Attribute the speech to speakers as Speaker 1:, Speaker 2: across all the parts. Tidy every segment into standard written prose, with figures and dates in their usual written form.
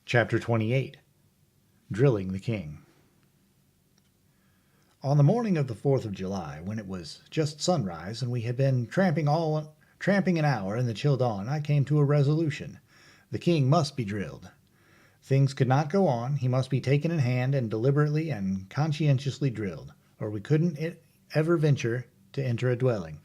Speaker 1: Chapter 28. Drilling the King. On the morning of the 4th of July, when it was just sunrise and we had been tramping an hour in the chill dawn, I came to a resolution. The king must be drilled. Things could not go on. He must be taken in hand and deliberately and conscientiously drilled, or we couldn't ever venture to enter a dwelling.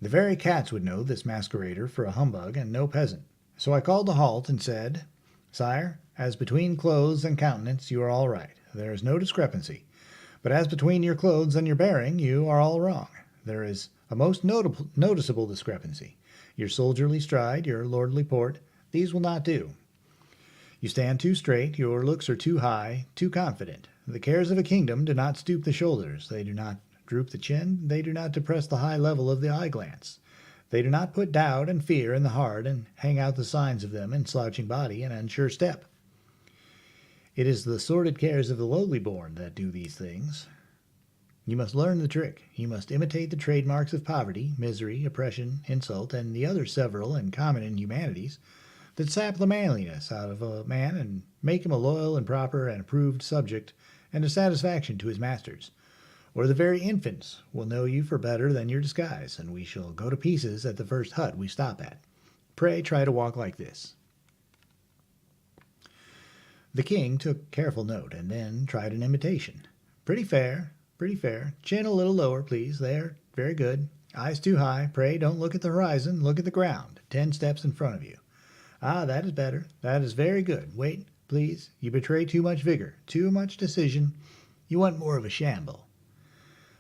Speaker 1: The very cats would know this masquerader for a humbug and no peasant. So I called a halt and said, "Sire, as between clothes and countenance you are all right. There is no discrepancy. But as between your clothes and your bearing you are all wrong. There is a most noticeable discrepancy. Your soldierly stride, your lordly port, these will not do. You stand too straight, your looks are too high, too confident. The cares of a kingdom do not stoop the shoulders, they do not droop the chin, they do not depress the high level of the eye glance. They do not put doubt and fear in the heart and hang out the signs of them in slouching body and unsure step. It is the sordid cares of the lowly born that do these things. You must learn the trick. You must imitate the trademarks of poverty, misery, oppression, insult, and the other several and common inhumanities that sap the manliness out of a man and make him a loyal and proper and approved subject and a satisfaction to his masters. Or the very infants will know you for better than your disguise, and we shall go to pieces at the first hut we stop at. Pray try to walk like this." The king took careful note, and then tried an imitation. Pretty fair, pretty fair. Chin a little lower, please. There, very good. Eyes too high. Pray don't look at the horizon. Look at the ground, 10 steps in front of you. Ah, that is better. That is very good. Wait, please. You betray too much vigor, too much decision. You want more of a shamble.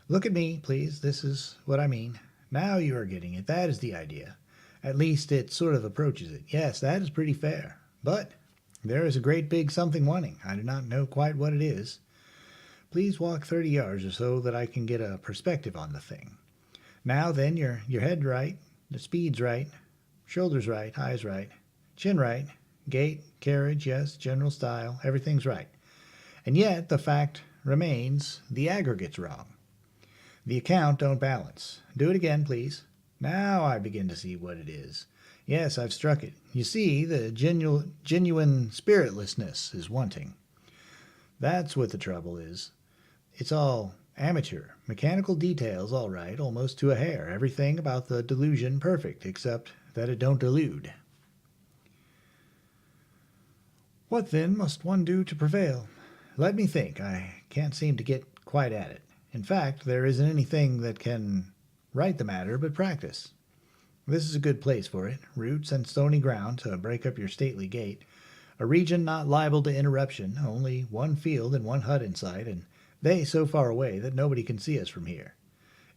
Speaker 1: Look at me, please. This is what I mean. Now you are getting it. That is the idea. At least it sort of approaches it. Yes, that is pretty fair. But there is a great big something wanting. I do not know quite what it is. Please walk 30 yards or so that I can get a perspective on the thing. Now then, your head right, the speed's right, shoulders right, eyes right, chin right, gait, carriage, yes, general style, everything's right. And yet the fact remains the aggregate's wrong. The account don't balance. Do it again, please. Now I begin to see what it is. Yes, I've struck it. You see, the genuine spiritlessness is wanting. That's what the trouble is. It's all amateur. Mechanical details all right, almost to a hair. Everything about the delusion perfect, except that it don't delude. What then must one do to prevail? Let me think. I can't seem to get quite at it. In fact, there isn't anything that can right the matter but practice. This is a good place for it. Roots and stony ground to break up your stately gait. A region not liable to interruption, only one field and one hut in sight, and they so far away that nobody can see us from here.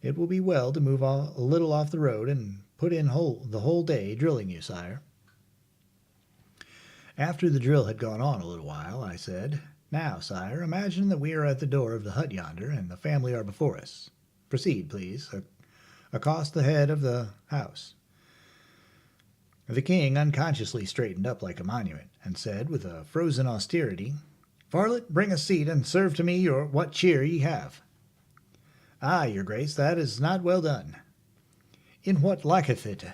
Speaker 1: It will be well to move a little off the road and put in the whole day drilling you, sire. After the drill had gone on a little while, I said, "Now, sire, imagine that we are at the door of the hut yonder, and the family are before us. Proceed, please, across the head of the house." The king unconsciously straightened up like a monument, and said, with a frozen austerity, "Varlet, bring a seat, and serve to me what cheer ye have." "Ah, your grace, that is not well done." "In what lacketh it?"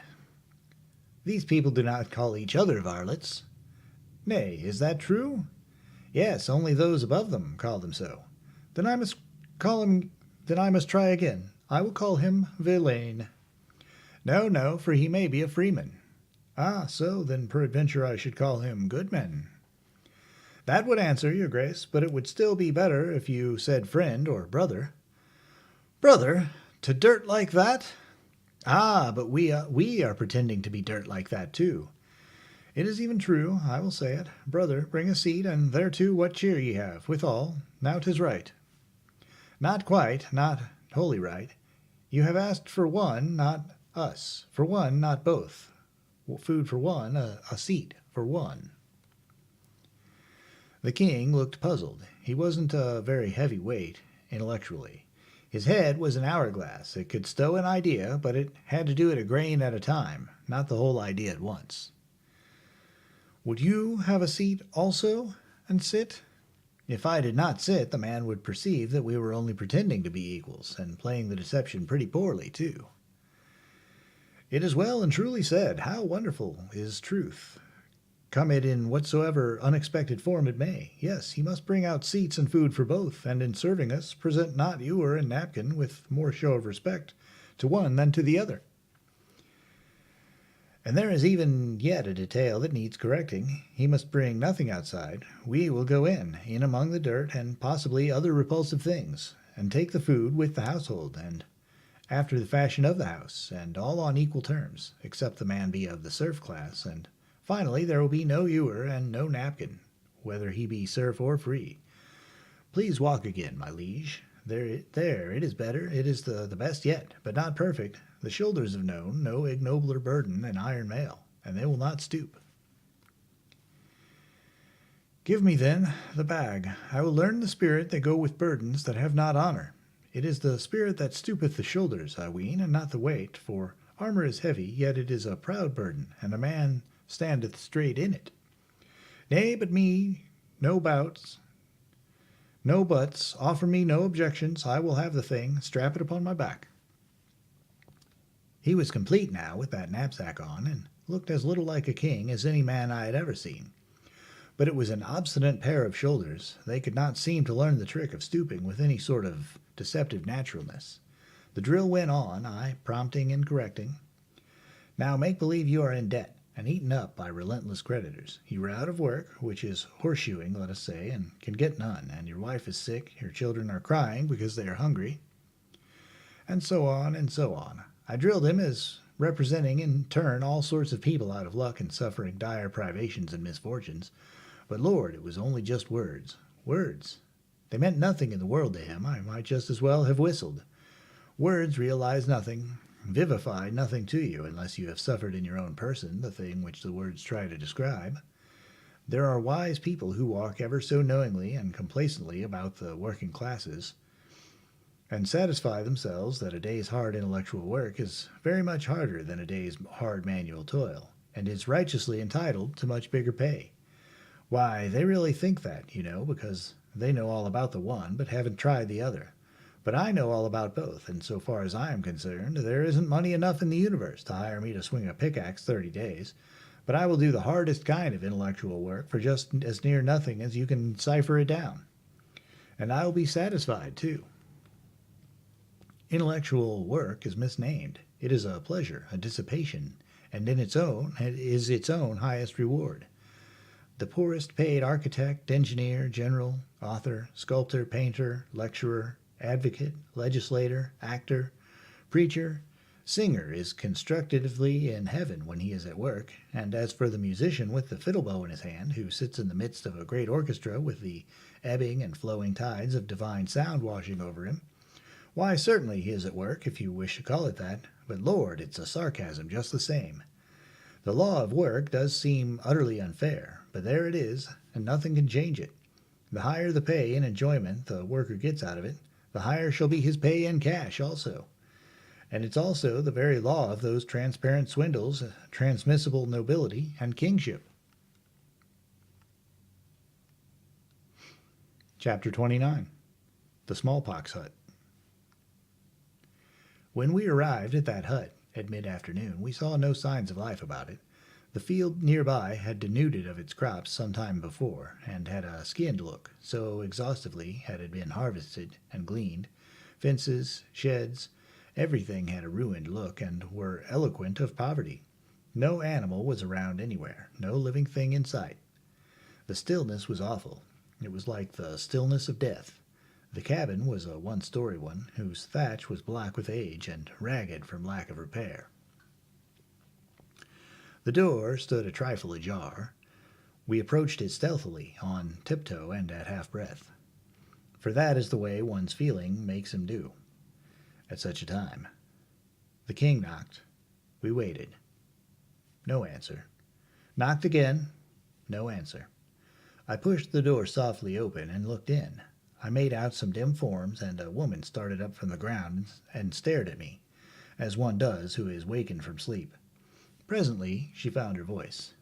Speaker 1: "These people do not call each other varlets." "Nay, is that true?" "Yes, only those above them call them so." Then I must try again. I will call him Villain." No, for he may be a freeman." "Ah, so, then peradventure I should call him Goodman." "That would answer, your grace, but it would still be better if you said friend or brother." "Brother? To dirt like that?" "Ah, but we are pretending to be dirt like that too." "It is even true, I will say it. Brother, bring a seat, and thereto what cheer ye have, withal. Now 'tis right." "Not quite, not wholly right. You have asked for one, not us. For one, not both. Food for one, a seat for one." The king looked puzzled. He wasn't a very heavy weight, intellectually. His head was an hourglass. It could stow an idea, but it had to do it a grain at a time, not the whole idea at once. "Would you have a seat also, and sit?" If I did not sit, the man would perceive that we were only pretending to be equals, and playing the deception pretty poorly, too. "It is well and truly said. How wonderful is truth! come it in whatsoever unexpected form it may. Yes, he must bring out seats and food for both, and in serving us, present not ewer and napkin with more show of respect to one than to the other. And there is even yet a detail that needs correcting. He must bring nothing outside. We will go in among the dirt and possibly other repulsive things, and take the food with the household, and after the fashion of the house, and all on equal terms, except the man be of the serf class, and finally there will be no ewer and no napkin, whether he be serf or free. Please walk again, my liege. There, it is better. It is the best yet, but not perfect. The shoulders have known no ignobler burden than iron mail, and they will not stoop. Give me, then, the bag. I will learn the spirit that go with burdens that have not honor. It is the spirit that stoopeth the shoulders, I ween, and not the weight, for armor is heavy, yet it is a proud burden, and a man standeth straight in it. Nay, but me, no buts, offer me no objections, I will have the thing, strap it upon my back. He was complete now with that knapsack on, and looked as little like a king as any man I had ever seen. But it was an obstinate pair of shoulders. They could not seem to learn the trick of stooping with any sort of deceptive naturalness. The drill went on, I prompting and correcting. Now make believe you are in debt, and eaten up by relentless creditors. You are out of work, which is horseshoeing, let us say, and can get none, and your wife is sick, your children are crying because they are hungry, and so on and so on. I drilled him as representing in turn all sorts of people out of luck and suffering dire privations and misfortunes. But Lord, it was only just words. Words. They meant nothing in the world to him. I might just as well have whistled. Words realize nothing, vivify nothing to you, unless you have suffered in your own person the thing which the words try to describe. There are wise people who walk ever so knowingly and complacently about the working classes, and satisfy themselves that a day's hard intellectual work is very much harder than a day's hard manual toil, and is righteously entitled to much bigger pay. Why, they really think that, because they know all about the one, but haven't tried the other. But I know all about both, and so far as I am concerned, there isn't money enough in the universe to hire me to swing a pickaxe 30 days. But I will do the hardest kind of intellectual work for just as near nothing as you can cipher it down. And I will be satisfied, too. Intellectual work is misnamed. It is a pleasure, a dissipation, and in its own, it is its own highest reward. The poorest paid architect, engineer, general, author, sculptor, painter, lecturer, advocate, legislator, actor, preacher, singer is constructively in heaven when he is at work, and as for the musician with the fiddle bow in his hand, who sits in the midst of a great orchestra with the ebbing and flowing tides of divine sound washing over him, why, certainly he is at work, if you wish to call it that, but Lord, it's a sarcasm just the same. The law of work does seem utterly unfair, but there it is, and nothing can change it. The higher the pay and enjoyment the worker gets out of it, the higher shall be his pay in cash also. And it's also the very law of those transparent swindles, transmissible nobility, and kingship. Chapter 29. The Smallpox Hut. When we arrived at that hut at mid-afternoon, we saw no signs of life about it. The field nearby had denuded of its crops some time before, and had a skinned look, so exhaustively had it been harvested and gleaned. Fences, sheds, everything had a ruined look, and were eloquent of poverty. No animal was around anywhere, no living thing in sight. The stillness was awful. It was like the stillness of death. The cabin was a one-story one, whose thatch was black with age and ragged from lack of repair. The door stood a trifle ajar. We approached it stealthily, on tiptoe and at half-breath, for that is the way one's feeling makes him do at such a time. The king knocked. We waited. No answer. Knocked again. No answer. I pushed the door softly open and looked in. I made out some dim forms, and a woman started up from the ground and stared at me, as one does who is wakened from sleep. Presently she found her voice.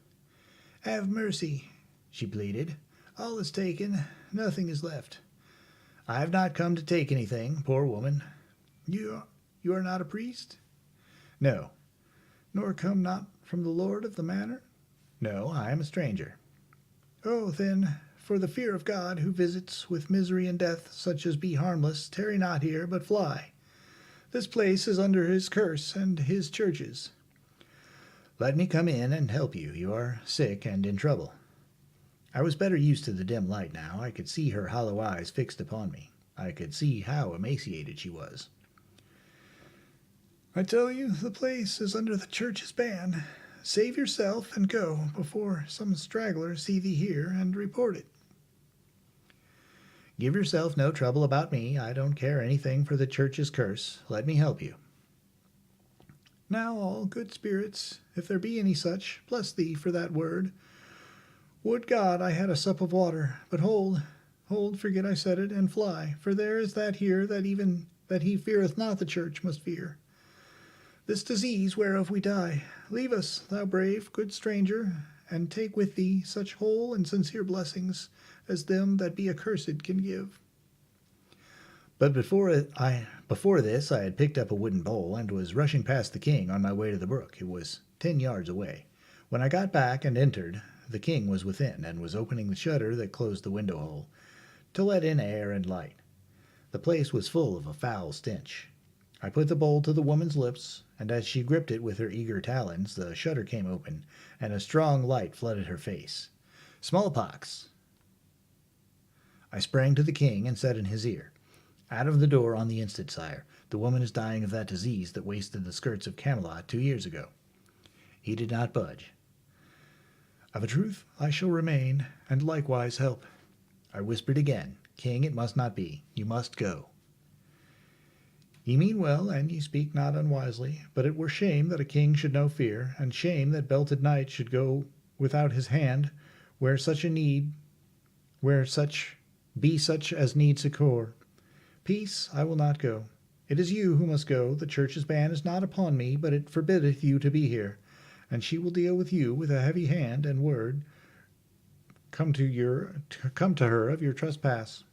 Speaker 1: "Have mercy," she pleaded. "All is taken. Nothing is left." "I have not come to take anything, poor woman." You are not a priest?" "No." "Nor come not from the lord of the manor?" No, I am a stranger.
Speaker 2: Oh, then, for the fear of God, who visits with misery and death such as be harmless, tarry not here, but fly. This place is under his curse and his churches.
Speaker 1: Let me come in and help you. You are sick and in trouble. I was better used to the dim light now. I could see her hollow eyes fixed upon me. I could see how emaciated she was.
Speaker 2: I tell you, the place is under the church's ban. Save yourself and go before some straggler see thee here and report it.
Speaker 1: Give yourself no trouble about me. I don't care anything for the church's curse. Let me help you.
Speaker 2: Now all good spirits, if there be any such, bless thee for that word. Would God I had a sup of water, but hold, forget I said it, and fly, for there is that here that even that he feareth not the church must fear. This disease whereof we die, leave us, thou brave, good stranger, and take with thee such whole and sincere blessings as them that be accursed can give.
Speaker 1: But before this, I had picked up a wooden bowl and was rushing past the king on my way to the brook. It was 10 yards away. When I got back and entered, the king was within and was opening the shutter that closed the window hole to let in air and light. The place was full of a foul stench. I put the bowl to the woman's lips, and as she gripped it with her eager talons, the shutter came open, and a strong light flooded her face. Smallpox! I sprang to the king and said in his ear, "Out of the door on the instant, sire. The woman is dying of that disease that wasted the skirts of Camelot 2 years ago." He did not budge.
Speaker 2: Of a truth I shall remain, and likewise help.
Speaker 1: I whispered again, "King, it must not be. You must go." "Ye mean well, and ye speak not unwisely, but it were shame that a king should know fear, and shame that belted knight should go without his hand where such as need succour. Peace, I will not go. It is you who must go. The church's ban is not upon me, but it forbiddeth you to be here, and she will deal with you with a heavy hand and word. Come to her of your trespass."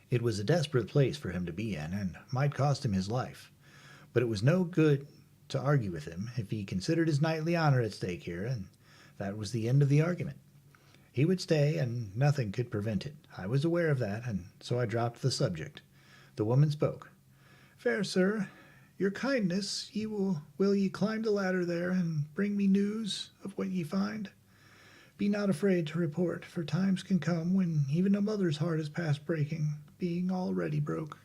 Speaker 1: It was a desperate place for him to be in, and might cost him his life. But it was no good to argue with him if he considered his knightly honor at stake here, and that was the end of the argument. He would stay, and nothing could prevent it. I was aware of that, and so I dropped the subject. The woman spoke.
Speaker 2: "Fair sir, your kindness, will ye climb the ladder there, and bring me news of what ye find? Be not afraid to report, for times can come when even a mother's heart is past breaking, being already broke."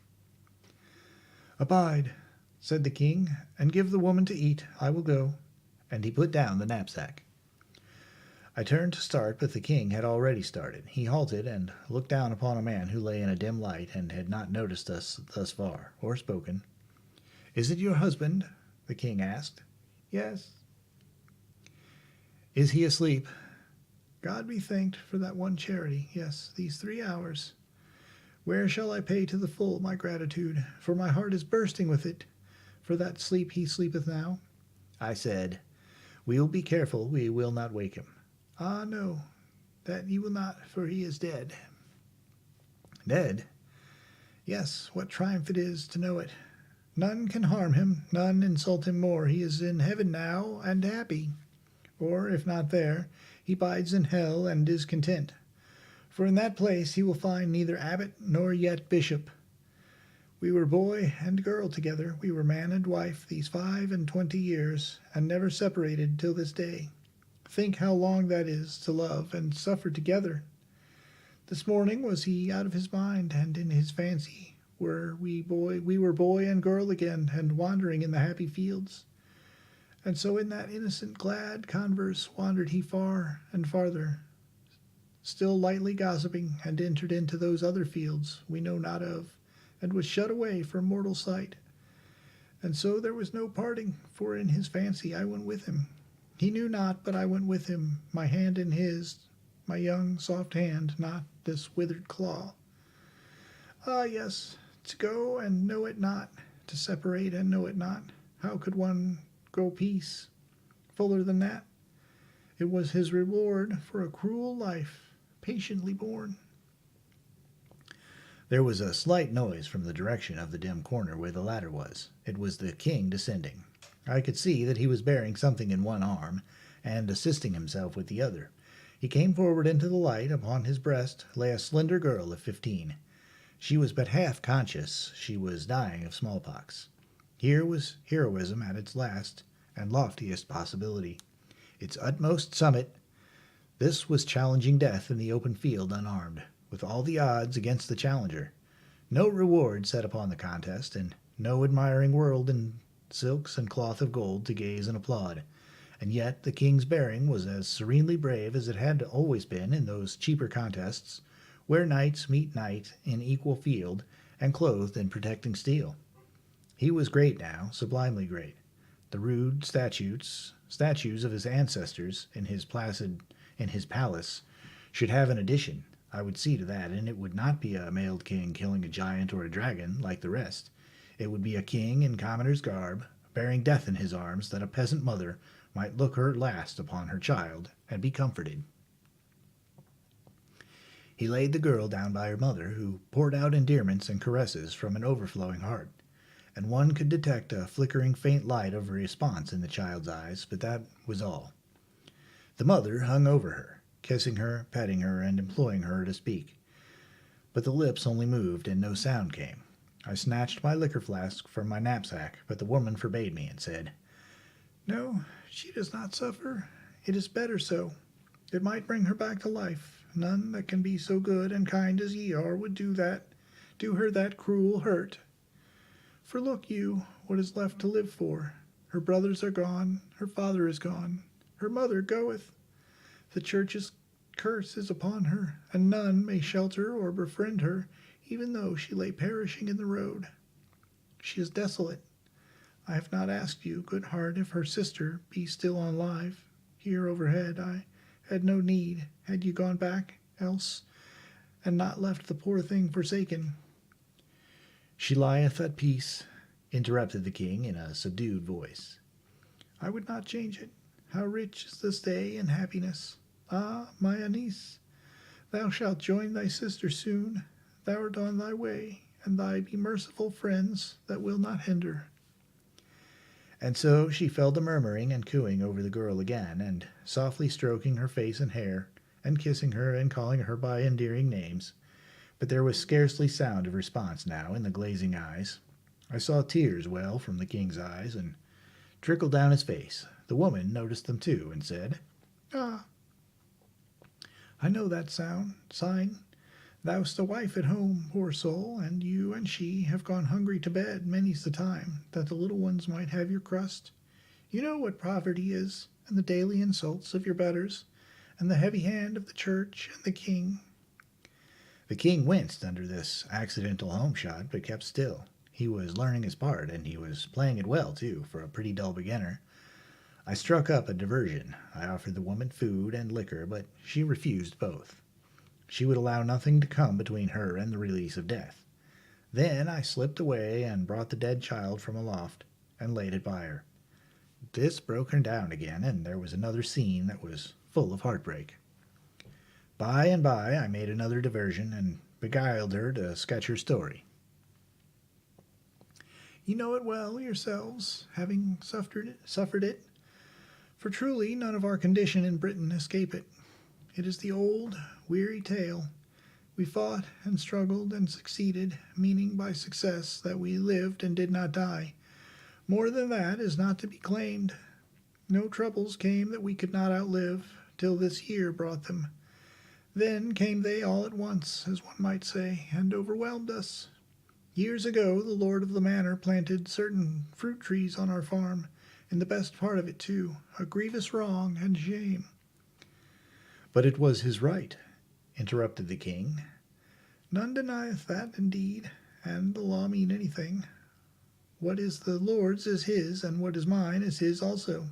Speaker 2: "Abide," said the king, "and give the woman to eat. I will go."
Speaker 1: And he put down the knapsack. I turned to start, but the king had already started. He halted and looked down upon a man who lay in a dim light and had not noticed us thus far, or spoken. "Is it your husband?" the king asked.
Speaker 2: "Yes."
Speaker 1: "Is he asleep?"
Speaker 2: "God be thanked for that one charity. Yes, these 3 hours. Where shall I pay to the full my gratitude? For my heart is bursting with it. For that sleep he sleepeth now."
Speaker 1: I said, "We will be careful. We will not wake him."
Speaker 2: "Ah, no, that ye will not, for he is dead."
Speaker 1: "Dead?"
Speaker 2: "Yes, what triumph it is to know it. None can harm him, none insult him more. He is in heaven now, and happy. Or, if not there, he bides in hell and is content. For in that place he will find neither abbot nor yet bishop. We were boy and girl together, we were man and wife these 25 years, and never separated till this day. Think how long that is to love and suffer together. This morning was he out of his mind, and in his fancy we were boy and girl again, and wandering in the happy fields. And so in that innocent, glad converse wandered he far and farther, still lightly gossiping, and entered into those other fields we know not of, and was shut away from mortal sight. And so there was no parting, for in his fancy I went with him. He knew not, but I went with him, my hand in his, my young, soft hand, not this withered claw. Ah, yes, to go and know it not, to separate and know it not. How could one go peace? Fuller than that? It was his reward for a cruel life, patiently borne."
Speaker 1: There was a slight noise from the direction of the dim corner where the ladder was. It was the king descending. I could see that he was bearing something in one arm, and assisting himself with the other. He came forward into the light. Upon his breast lay a slender girl of 15. She was but half conscious. She was dying of smallpox. Here was heroism at its last and loftiest possibility. Its utmost summit. This was challenging death in the open field unarmed, with all the odds against the challenger. No reward set upon the contest, and no admiring world in silks and cloth of gold to gaze and applaud. And yet the king's bearing was as serenely brave as it had always been in those cheaper contests, where knights meet knight in equal field and clothed in protecting steel. He was great now, sublimely great. The rude statues of his ancestors in his palace should have an addition. I would see to that, and it would not be a mailed king killing a giant or a dragon like the rest. It would be a king in commoner's garb, bearing death in his arms, that a peasant mother might look her last upon her child and be comforted. He laid the girl down by her mother, who poured out endearments and caresses from an overflowing heart, and one could detect a flickering faint light of response in the child's eyes, but that was all. The mother hung over her, kissing her, petting her, and imploring her to speak. But the lips only moved, and no sound came. I snatched my liquor flask from my knapsack, but the woman forbade me and said,
Speaker 2: "No, she does not suffer. It is better so. It might bring her back to life. None that can be so good and kind as ye are would do her that cruel hurt. For look you, what is left to live for? Her brothers are gone, her father is gone, her mother goeth. The church's curse is upon her, and none may shelter or befriend her, even though she lay perishing in the road. She is desolate. I have not asked you, good heart, if her sister be still alive. Here overhead I had no need, had you gone back, else, and not left the poor thing forsaken."
Speaker 1: "She lieth at peace," interrupted the king in a subdued voice.
Speaker 2: "I would not change it. How rich is this day in happiness! Ah, my Anise, thou shalt join thy sister soon. Thou'rt on thy way, and thy be merciful friends that will not hinder."
Speaker 1: And so she fell to murmuring and cooing over the girl again, and softly stroking her face and hair, and kissing her and calling her by endearing names. But there was scarcely sound of response now in the glazing eyes. I saw tears well from the king's eyes and trickle down his face. The woman noticed them too, and said,
Speaker 2: "Ah, I know that sign. Thou'st a wife at home, poor soul, and you and she have gone hungry to bed many's the time, that the little ones might have your crust. You know what poverty is, and the daily insults of your betters, and the heavy hand of the church and the king."
Speaker 1: The king winced under this accidental home shot, but kept still. He was learning his part, and he was playing it well, too, for a pretty dull beginner. I struck up a diversion. I offered the woman food and liquor, but she refused both. She would allow nothing to come between her and the release of death. Then I slipped away and brought the dead child from aloft and laid it by her. This broke her down again, and there was another scene that was full of heartbreak. By and by I made another diversion and beguiled her to sketch her story.
Speaker 2: "You know it well yourselves, having suffered it. For truly none of our condition in Britain escape it. It is the old, weary tale. We fought and struggled and succeeded, meaning by success that we lived and did not die. More than that is not to be claimed. No troubles came that we could not outlive, till this year brought them. Then came they all at once, as one might say, and overwhelmed us. Years ago the lord of the manor planted certain fruit trees on our farm, in the best part of it too, a grievous wrong and shame."
Speaker 1: "But it was his right," interrupted the king.
Speaker 2: "None denieth that, indeed, and the law mean anything. What is the Lord's is his, and what is mine is his also.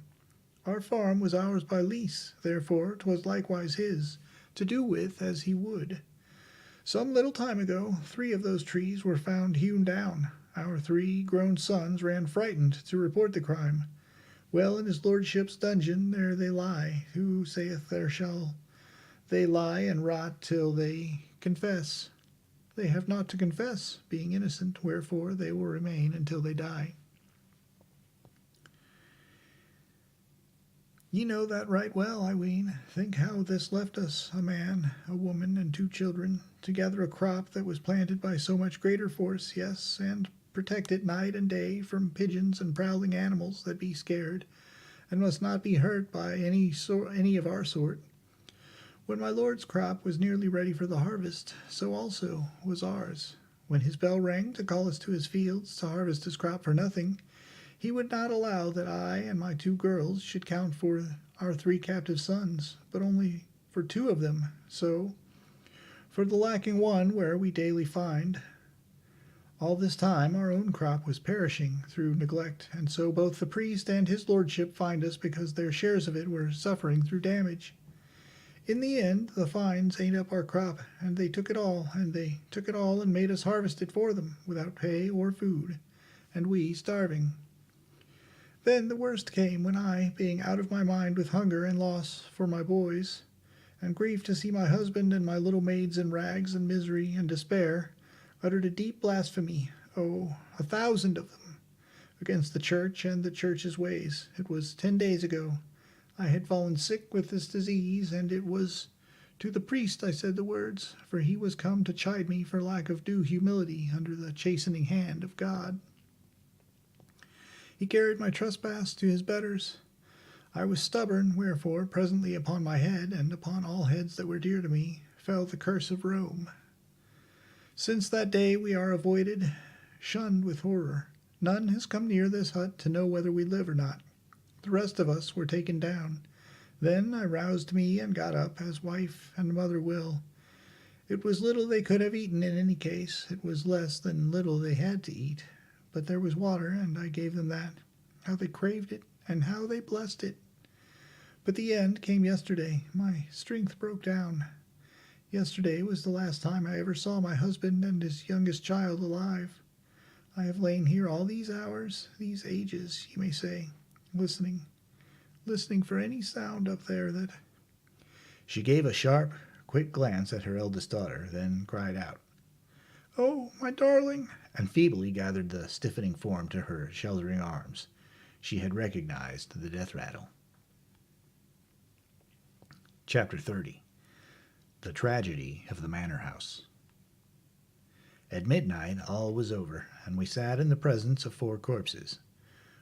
Speaker 2: Our farm was ours by lease, therefore 'twas likewise his, to do with as he would. Some little time ago 3 of those trees were found hewn down. Our 3 grown sons ran frightened to report the crime. Well, in his lordship's dungeon there they lie, who saith there shall they lie and rot till they confess. They have not to confess, being innocent, wherefore they will remain until they die." Ye know that right well, I ween. Think how this left us, a man, a woman, and 2 children, to gather a crop that was planted by so much greater force, yes, and protect it night and day from pigeons and prowling animals that be scared, and must not be hurt by any of our sort. When my lord's crop was nearly ready for the harvest, so also was ours. When his bell rang to call us to his fields to harvest his crop for nothing, he would not allow that I and my 2 girls should count for our 3 captive sons, but only for 2 of them. So, for the lacking one where we daily find, all this time our own crop was perishing through neglect, and so both the priest and his lordship fined us because their shares of it were suffering through damage. In the end, the fines ate up our crop, and they took it all, and made us harvest it for them, without pay or food, and we starving. Then the worst came when I, being out of my mind with hunger and loss for my boys, and grieved to see my husband and my little maids in rags and misery and despair, uttered a deep blasphemy, 1,000 of them, against the church and the church's ways. It was 10 days ago. I had fallen sick with this disease, and it was to the priest I said the words, for he was come to chide me for lack of due humility under the chastening hand of God. He carried my trespass to his betters. I was stubborn, wherefore presently upon my head, and upon all heads that were dear to me, fell the curse of Rome. Since that day we are avoided, shunned with horror. None has come near this hut to know whether we live or not. The rest of us were taken down. Then I roused me and got up, as wife and mother will. It was little they could have eaten in any case. It was less than little they had to eat. But there was water, and I gave them that. How they craved it, and how they blessed it. But the end came yesterday. My strength broke down. Yesterday was the last time I ever saw my husband and his youngest child alive. I have lain here all these hours, these ages, you may say, listening for any sound up there that...
Speaker 1: She gave a sharp, quick glance at her eldest daughter, then cried out,
Speaker 2: "Oh, my darling!"
Speaker 1: and feebly gathered the stiffening form to her sheltering arms. She had recognized the death rattle. Chapter 30. The Tragedy of the Manor House. At midnight all was over, and we sat in the presence of 4 corpses.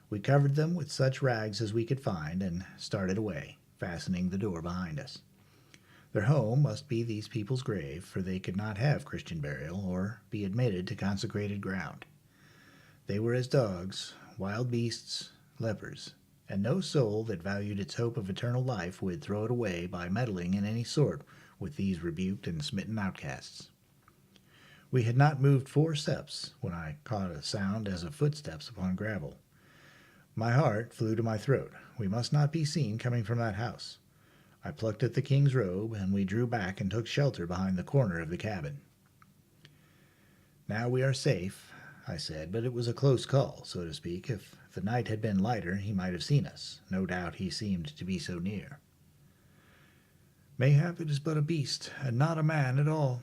Speaker 1: We covered them with such rags as we could find, and started away, fastening the door behind us. Their home must be these people's grave, for they could not have Christian burial, or be admitted to consecrated ground. They were as dogs, wild beasts, lepers, and no soul that valued its hope of eternal life would throw it away by meddling in any sort with these rebuked and smitten outcasts. We had not moved 4 steps when I caught a sound as of footsteps upon gravel. My heart flew to my throat. We must not be seen coming from that house. I plucked at the king's robe, and we drew back and took shelter behind the corner of the cabin. Now we are safe, I said, but it was a close call, so to speak. If the night had been lighter, he might have seen us. No doubt he seemed to be so near.
Speaker 2: Mayhap it is but a beast, and not a man at all.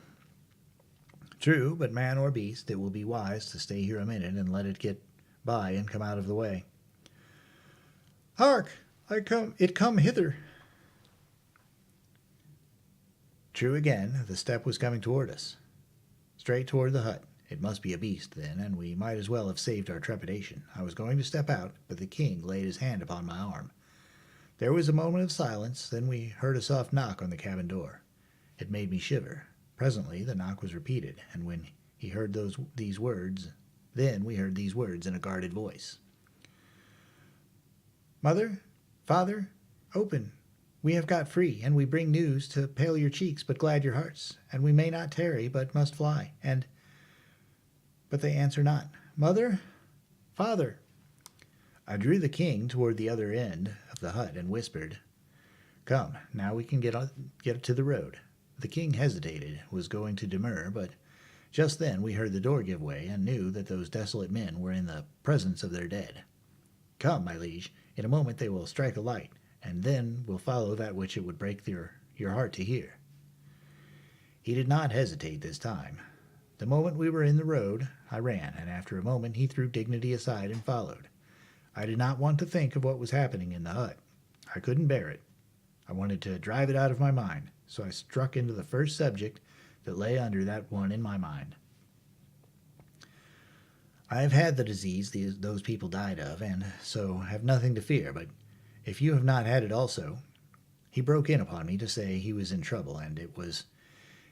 Speaker 1: True, but man or beast, it will be wise to stay here a minute and let it get by and come out of the way.
Speaker 2: Hark! It come hither.
Speaker 1: True again, the step was coming toward us. Straight toward the hut. It must be a beast, then, and we might as well have saved our trepidation. I was going to step out, but the king laid his hand upon my arm. There was a moment of silence, then we heard a soft knock on the cabin door. It made me shiver. Presently the knock was repeated, and when he heard these words, then we heard these words in a guarded voice.
Speaker 2: "Mother, father, open. We have got free, and we bring news to pale your cheeks but glad your hearts, and we may not tarry but must fly, and..." But they answer not. "Mother, father."
Speaker 1: I drew the king toward the other end of the hut and whispered, "Come, now we can get to the road." The king hesitated, was going to demur, but just then we heard the door give way and knew that those desolate men were in the presence of their dead. "Come, my liege, in a moment they will strike a light, and then will follow that which it would break your heart to hear." He did not hesitate this time. The moment we were in the road, I ran, and after a moment he threw dignity aside and followed. I did not want to think of what was happening in the hut. I couldn't bear it. I wanted to drive it out of my mind, so I struck into the first subject that lay under that one in my mind. I have had the disease those people died of, and so have nothing to fear, but if you have not had it also. He broke in upon me to say he was in trouble, and it was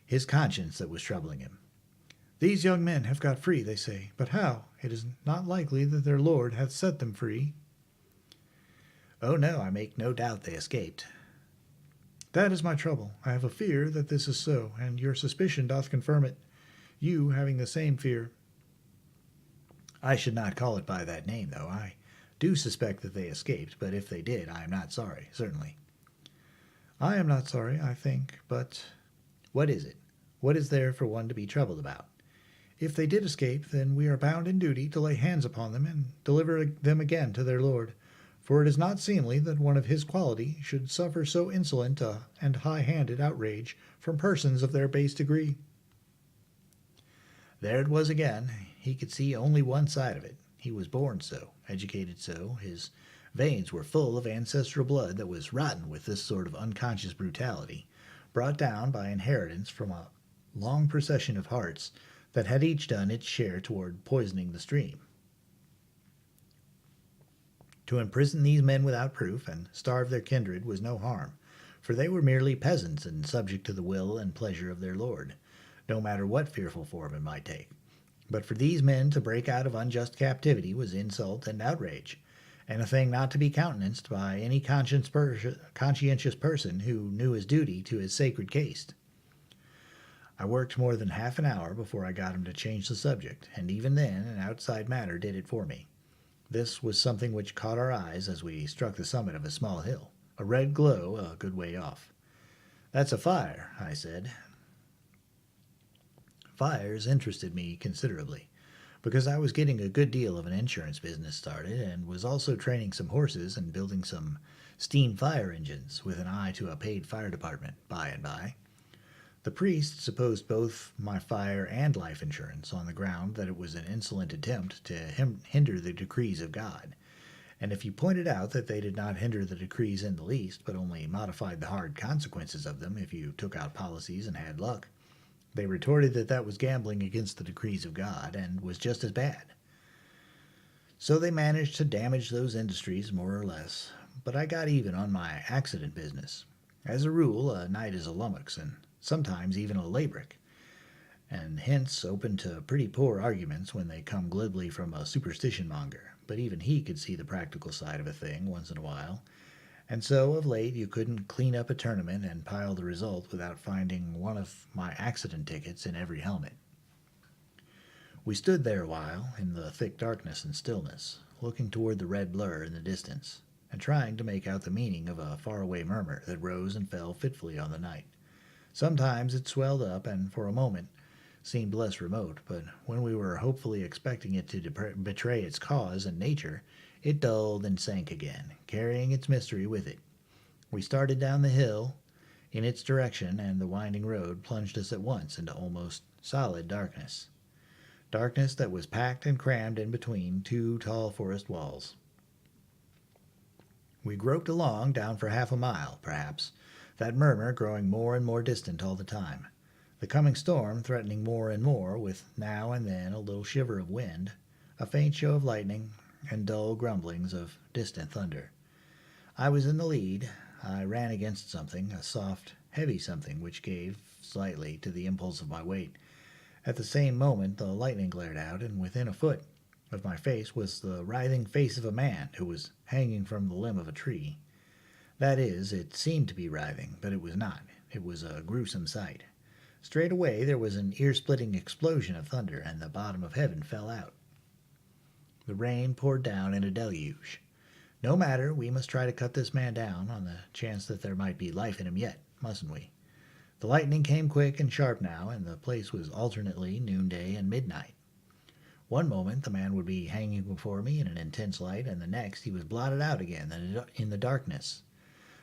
Speaker 1: his conscience that was troubling him.
Speaker 2: These young men have got free, they say, but how? It is not likely that their Lord hath set them free.
Speaker 1: Oh no, I make no doubt they escaped.
Speaker 2: That is my trouble. I have a fear that this is so, and your suspicion doth confirm it, you having the same fear.
Speaker 1: I should not call it by that name, though. I do suspect that they escaped, but if they did, I am not sorry, certainly.
Speaker 2: I am not sorry, I think, but
Speaker 1: What is it? What is there for one to be troubled about?
Speaker 2: if they did escape, then we are bound in duty to lay hands upon them and deliver them again to their Lord. For it is not seemly that one of his quality should suffer so insolent and high-handed outrage from persons of their base degree.
Speaker 1: There it was again. He could see only one side of it. He was born so, educated so, his veins were full of ancestral blood that was rotten with this sort of unconscious brutality, brought down by inheritance from a long procession of hearts that had each done its share toward poisoning the stream. To imprison these men without proof and starve their kindred was no harm, for they were merely peasants and subject to the will and pleasure of their lord, no matter what fearful form it might take. But for these men to break out of unjust captivity was insult and outrage, and a thing not to be countenanced by any conscientious person who knew his duty to his sacred caste. I worked more than half an hour before I got him to change the subject, and even then an outside matter did it for me. This was something which caught our eyes as we struck the summit of a small hill, a red glow a good way off. "That's a fire," I said. Fires interested me considerably, because I was getting a good deal of an insurance business started, and was also training some horses and building some steam fire engines with an eye to a paid fire department by and by. The priest supposed both my fire and life insurance on the ground that it was an insolent attempt to hinder the decrees of God, and if you pointed out that they did not hinder the decrees in the least, but only modified the hard consequences of them if you took out policies and had luck, they retorted that that was gambling against the decrees of God and was just as bad. So they managed to damage those industries more or less, but I got even on my accident business. As a rule, a knight is a lummox, and sometimes even a labrick, and hence open to pretty poor arguments when they come glibly from a superstition monger, but even he could see the practical side of a thing once in a while, and so of late you couldn't clean up a tournament and pile the result without finding one of my accident tickets in every helmet. We stood there a while, in the thick darkness and stillness, looking toward the red blur in the distance, and trying to make out the meaning of a faraway murmur that rose and fell fitfully on the night. Sometimes it swelled up and for a moment seemed less remote, but when we were hopefully expecting it to betray its cause and nature, it dulled and sank again, carrying its mystery with it. We started down the hill in its direction, and the winding road plunged us at once into almost solid darkness. Darkness that was packed and crammed in between two tall forest walls. We groped along down for half a mile, perhaps, that murmur growing more and more distant all the time, the coming storm threatening more and more, with now and then a little shiver of wind, a faint show of lightning, and dull grumblings of distant thunder. I was in the lead. I ran against something, a soft, heavy something which gave slightly to the impulse of my weight. At the same moment the lightning glared out, and within a foot of my face was the writhing face of a man who was hanging from the limb of a tree. That is, it seemed to be writhing, but it was not. It was a gruesome sight. Straight away there was an ear-splitting explosion of thunder, and the bottom of heaven fell out. The rain poured down in a deluge. No matter, we must try to cut this man down on the chance that there might be life in him yet, mustn't we? The lightning came quick and sharp now, and the place was alternately noonday and midnight. One moment the man would be hanging before me in an intense light, and the next he was blotted out again in the darkness.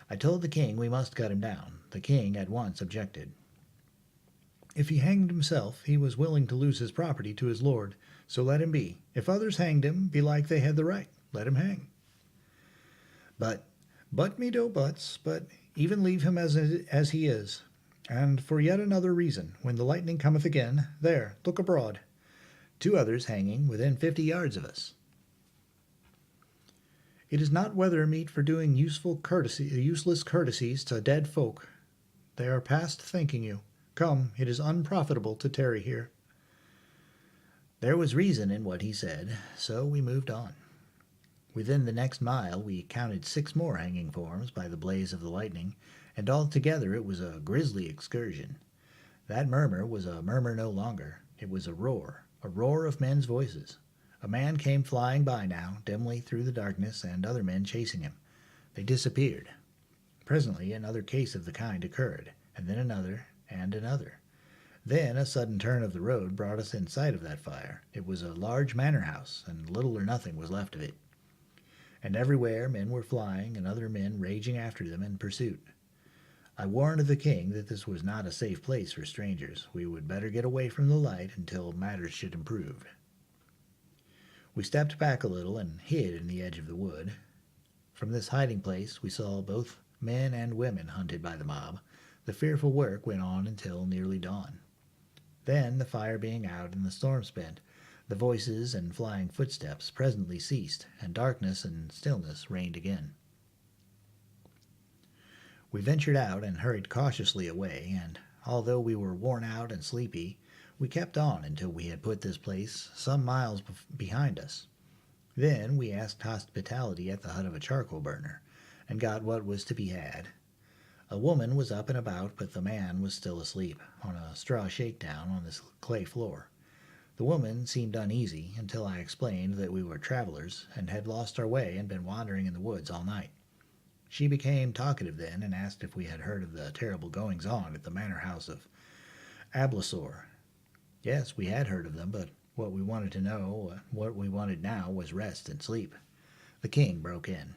Speaker 1: I told the king we must cut him down. The king at once objected.
Speaker 2: If he hanged himself, he was willing to lose his property to his lord, so let him be. If others hanged him, belike they had the right. Let him hang.
Speaker 1: But
Speaker 2: But me no buts, but even leave him as he is. And for yet another reason, when the lightning cometh again, there, look abroad.
Speaker 1: Two others hanging within 50 yards of us.
Speaker 2: It is not weather meet for doing useless courtesies to dead folk. They are past thanking you. Come, it is unprofitable to tarry here.
Speaker 1: There was reason in what he said, so we moved on. Within the next mile we counted 6 more hanging forms by the blaze of the lightning, and altogether it was a grisly excursion. That murmur was a murmur no longer. It was a roar of men's voices. A man came flying by now, dimly through the darkness, and other men chasing him. They disappeared. Presently another case of the kind occurred, and then another, and another. Then a sudden turn of the road brought us in sight of that fire. It was a large manor house, and little or nothing was left of it. And everywhere men were flying, and other men raging after them in pursuit. I warned the king that this was not a safe place for strangers. We would better get away from the light until matters should improve. We stepped back a little and hid in the edge of the wood. From this hiding place we saw both men and women hunted by the mob. The fearful work went on until nearly dawn. Then, the fire being out and the storm spent, the voices and flying footsteps presently ceased, and darkness and stillness reigned again. We ventured out and hurried cautiously away, and although we were worn out and sleepy, we kept on until we had put this place some miles behind us. Then we asked hospitality at the hut of a charcoal burner, and got what was to be had. A woman was up and about, but the man was still asleep, on a straw shakedown on the clay floor. The woman seemed uneasy until I explained that we were travelers, and had lost our way and been wandering in the woods all night. She became talkative then, and asked if we had heard of the terrible goings-on at the manor house of Ablasor. Yes, we had heard of them, but what we wanted now was rest and sleep. The king broke in.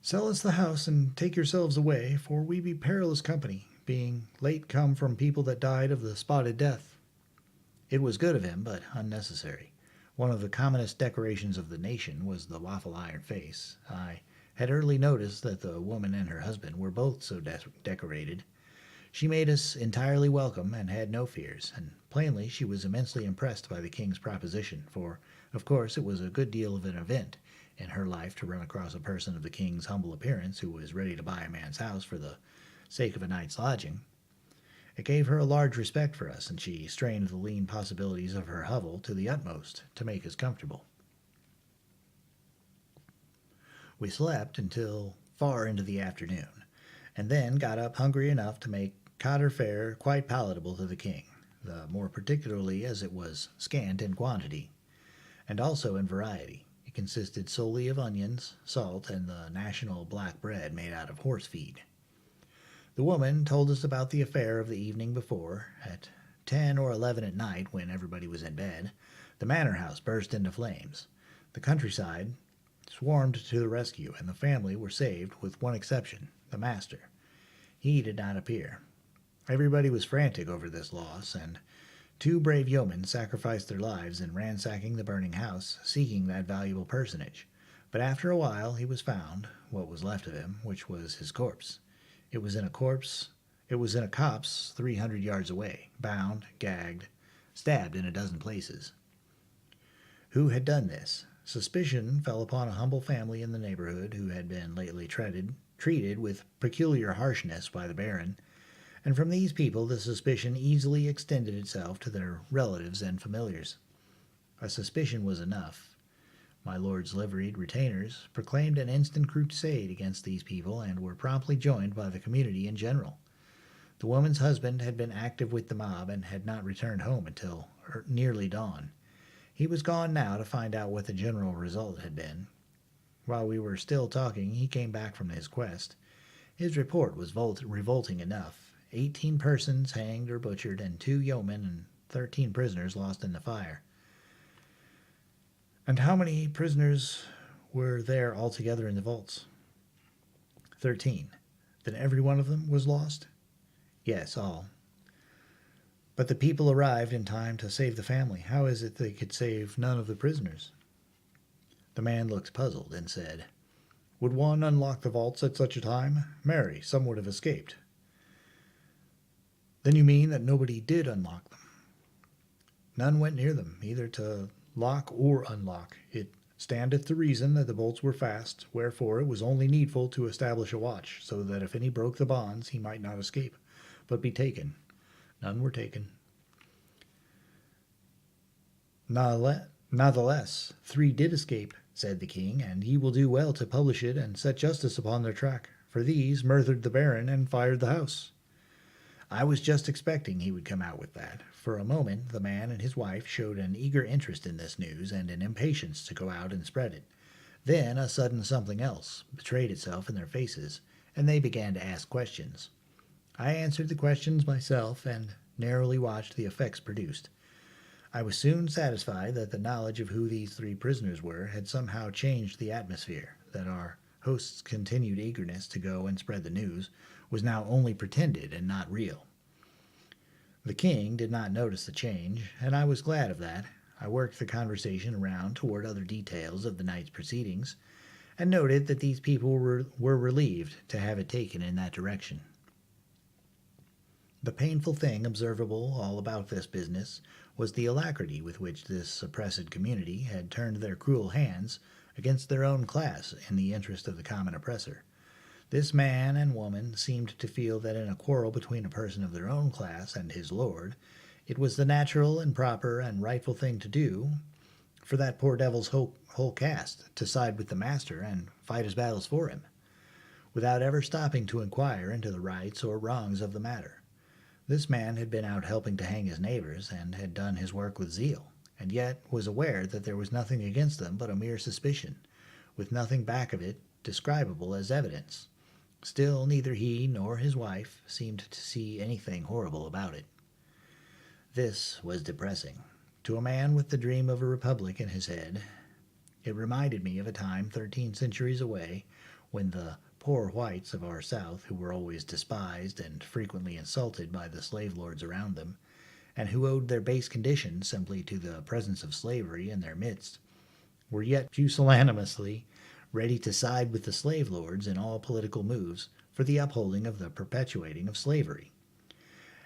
Speaker 2: Sell us the house and take yourselves away, for we be perilous company, being late come from people that died of the spotted death.
Speaker 1: It was good of him, but unnecessary. One of the commonest decorations of the nation was the waffle iron face. I had early noticed that the woman and her husband were both so decorated. She made us entirely welcome and had no fears, and plainly she was immensely impressed by the king's proposition, for, of course, it was a good deal of an event in her life to run across a person of the king's humble appearance who was ready to buy a man's house for the sake of a night's lodging. It gave her a large respect for us, and she strained the lean possibilities of her hovel to the utmost to make us comfortable. We slept until far into the afternoon, and then got up hungry enough to make cotter fare quite palatable to the king, the more particularly as it was scant in quantity, and also in variety. It consisted solely of onions, salt, and the national black bread made out of horse feed. The woman told us about the affair of the evening before. At 10 or 11 at night, when everybody was in bed, the manor house burst into flames. The countryside swarmed to the rescue, and the family were saved, with one exception, the master. He did not appear. Everybody was frantic over this loss, and 2 brave yeomen sacrificed their lives in ransacking the burning house, seeking that valuable personage. But after a while he was found, what was left of him, which was his corpse. It was in a copse 300 yards away, bound, gagged, stabbed in a dozen places. Who had done this? Suspicion fell upon a humble family in the neighborhood who had been lately treated with peculiar harshness by the baron, and from these people the suspicion easily extended itself to their relatives and familiars. A suspicion was enough. My lord's liveried retainers proclaimed an instant crusade against these people, and were promptly joined by the community in general. The woman's husband had been active with the mob, and had not returned home until nearly dawn. He was gone now to find out what the general result had been. While we were still talking, he came back from his quest. His report was revolting enough. 18 persons hanged or butchered, and 2 yeomen and 13 prisoners lost in the fire.
Speaker 2: And how many prisoners were there altogether in the vaults?
Speaker 1: 13.
Speaker 2: Then every one of them was lost?
Speaker 1: Yes, all.
Speaker 2: But the people arrived in time to save the family. How is it they could save none of the prisoners?
Speaker 1: The man looked puzzled and said, Would one unlock the vaults at such a time? Marry, some would have escaped. Then you mean that nobody did unlock them? None went near them, either to lock or unlock. It standeth to reason that the bolts were fast, wherefore it was only needful to establish a watch, so that if any broke the bonds he might not escape, but be taken. None were taken. Natheless, 3 did escape, said the king, and ye will do well to publish it and set justice upon their track, for these murthered the baron and fired the house. I was just expecting he would come out with that. For a moment the man and his wife showed an eager interest in this news and an impatience to go out and spread it. Then a sudden something else betrayed itself in their faces, and they began to ask questions. I answered the questions myself and narrowly watched the effects produced. I was soon satisfied that the knowledge of who these 3 prisoners were had somehow changed the atmosphere, that our host's continued eagerness to go and spread the news was now only pretended and not real. The king did not notice the change, and I was glad of that. I worked the conversation around toward other details of the night's proceedings, and noted that these people were relieved to have it taken in that direction. The painful thing observable all about this business was the alacrity with which this suppressed community had turned their cruel hands against their own class in the interest of the common oppressor. This man and woman seemed to feel that in a quarrel between a person of their own class and his lord, it was the natural and proper and rightful thing to do for that poor devil's whole caste to side with the master and fight his battles for him, without ever stopping to inquire into the rights or wrongs of the matter. This man had been out helping to hang his neighbors, and had done his work with zeal, and yet was aware that there was nothing against them but a mere suspicion, with nothing back of it describable as evidence. Still, neither he nor his wife seemed to see anything horrible about it. This was depressing. To a man with the dream of a republic in his head, it reminded me of a time 13 centuries away, when the poor whites of our South, who were always despised and frequently insulted by the slave lords around them, and who owed their base condition simply to the presence of slavery in their midst, were yet pusillanimously ready to side with the slave lords in all political moves for the upholding of the perpetuating of slavery,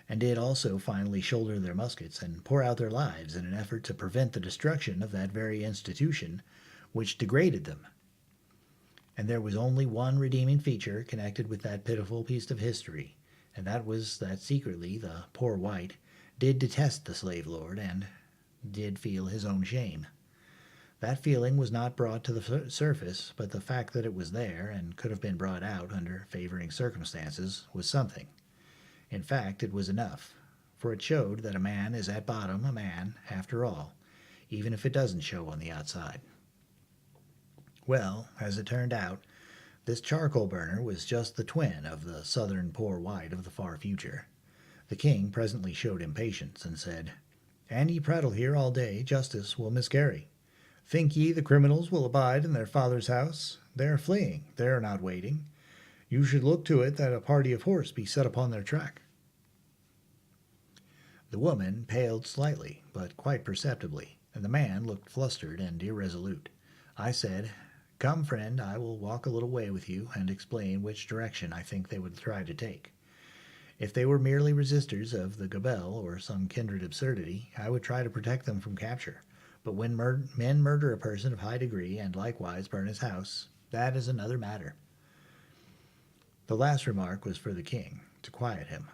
Speaker 1: and did also finally shoulder their muskets and pour out their lives in an effort to prevent the destruction of that very institution which degraded them. And there was only one redeeming feature connected with that pitiful piece of history, and that was that secretly the poor white did detest the slave lord and did feel his own shame. That feeling was not brought to the surface, but the fact that it was there and could have been brought out under favoring circumstances was something. In fact, it was enough, for it showed that a man is at bottom a man, after all, even if it doesn't show on the outside. Well, as it turned out, this charcoal burner was just the twin of the southern poor white of the far future. The king presently showed impatience, and said, "An ye prattle here all day, justice will miscarry. Think ye the criminals will abide in their father's house? They are fleeing, they are not waiting. You should look to it that a party of horse be set upon their track." The woman paled slightly, but quite perceptibly, and the man looked flustered and irresolute. I said, "Come, friend, I will walk a little way with you, and explain which direction I think they would try to take. If they were merely resistors of the gabelle or some kindred absurdity, I would try to protect them from capture. But when men murder a person of high degree, and likewise burn his house, that is another matter." The last remark was for the king, to quiet him.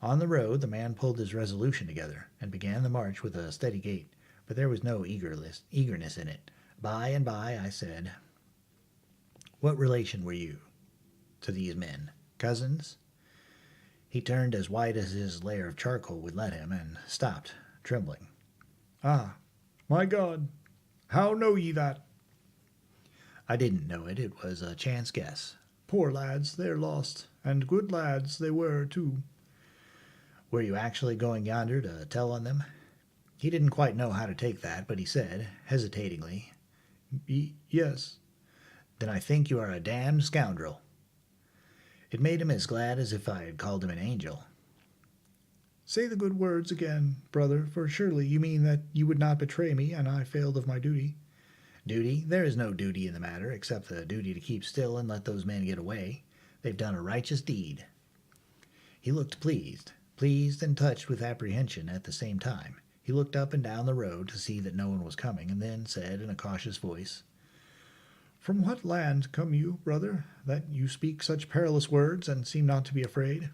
Speaker 1: On the road the man pulled his resolution together, and began the march with a steady gait, but there was no eagerness in it. By and by I said, "What relation were you to these men? Cousins?" He turned as white as his layer of charcoal would let him, and stopped, trembling.
Speaker 2: "Ah, my God, how know ye that?"
Speaker 1: I didn't know it. It was a chance guess.
Speaker 2: "Poor lads, they're lost, and good lads they were, too."
Speaker 1: "Were you actually going yonder to tell on them?" He didn't quite know how to take that, but he said, hesitatingly,
Speaker 2: Yes."
Speaker 1: "Then I think you are a damned scoundrel." It made him as glad as if I had called him an angel.
Speaker 2: "Say the good words again, brother, for surely you mean that you would not betray me, and I failed of my duty."
Speaker 1: Duty? There is no duty in the matter, except the duty to keep still and let those men get away. They've done a righteous deed. He looked pleased and touched with apprehension at the same time. He looked up and down the road to see that no one was coming, and then said in a cautious voice,
Speaker 2: "From what land come you, brother, that you speak such perilous words and seem not to be afraid?"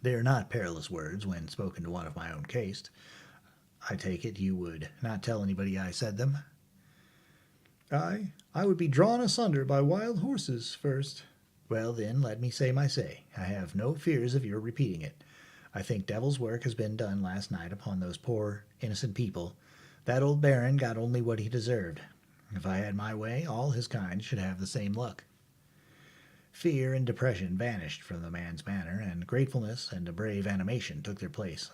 Speaker 1: "They are not perilous words when spoken to one of my own caste. I take it you would not tell anybody I said them?"
Speaker 2: I would be drawn asunder by wild horses first."
Speaker 1: "Well, then, let me say my say. I have no fears of your repeating it. I think devil's work has been done last night upon those poor, innocent people. That old baron got only what he deserved. If I had my way, all his kind should have the same luck." Fear and depression vanished from the man's manner, and gratefulness and a brave animation took their place.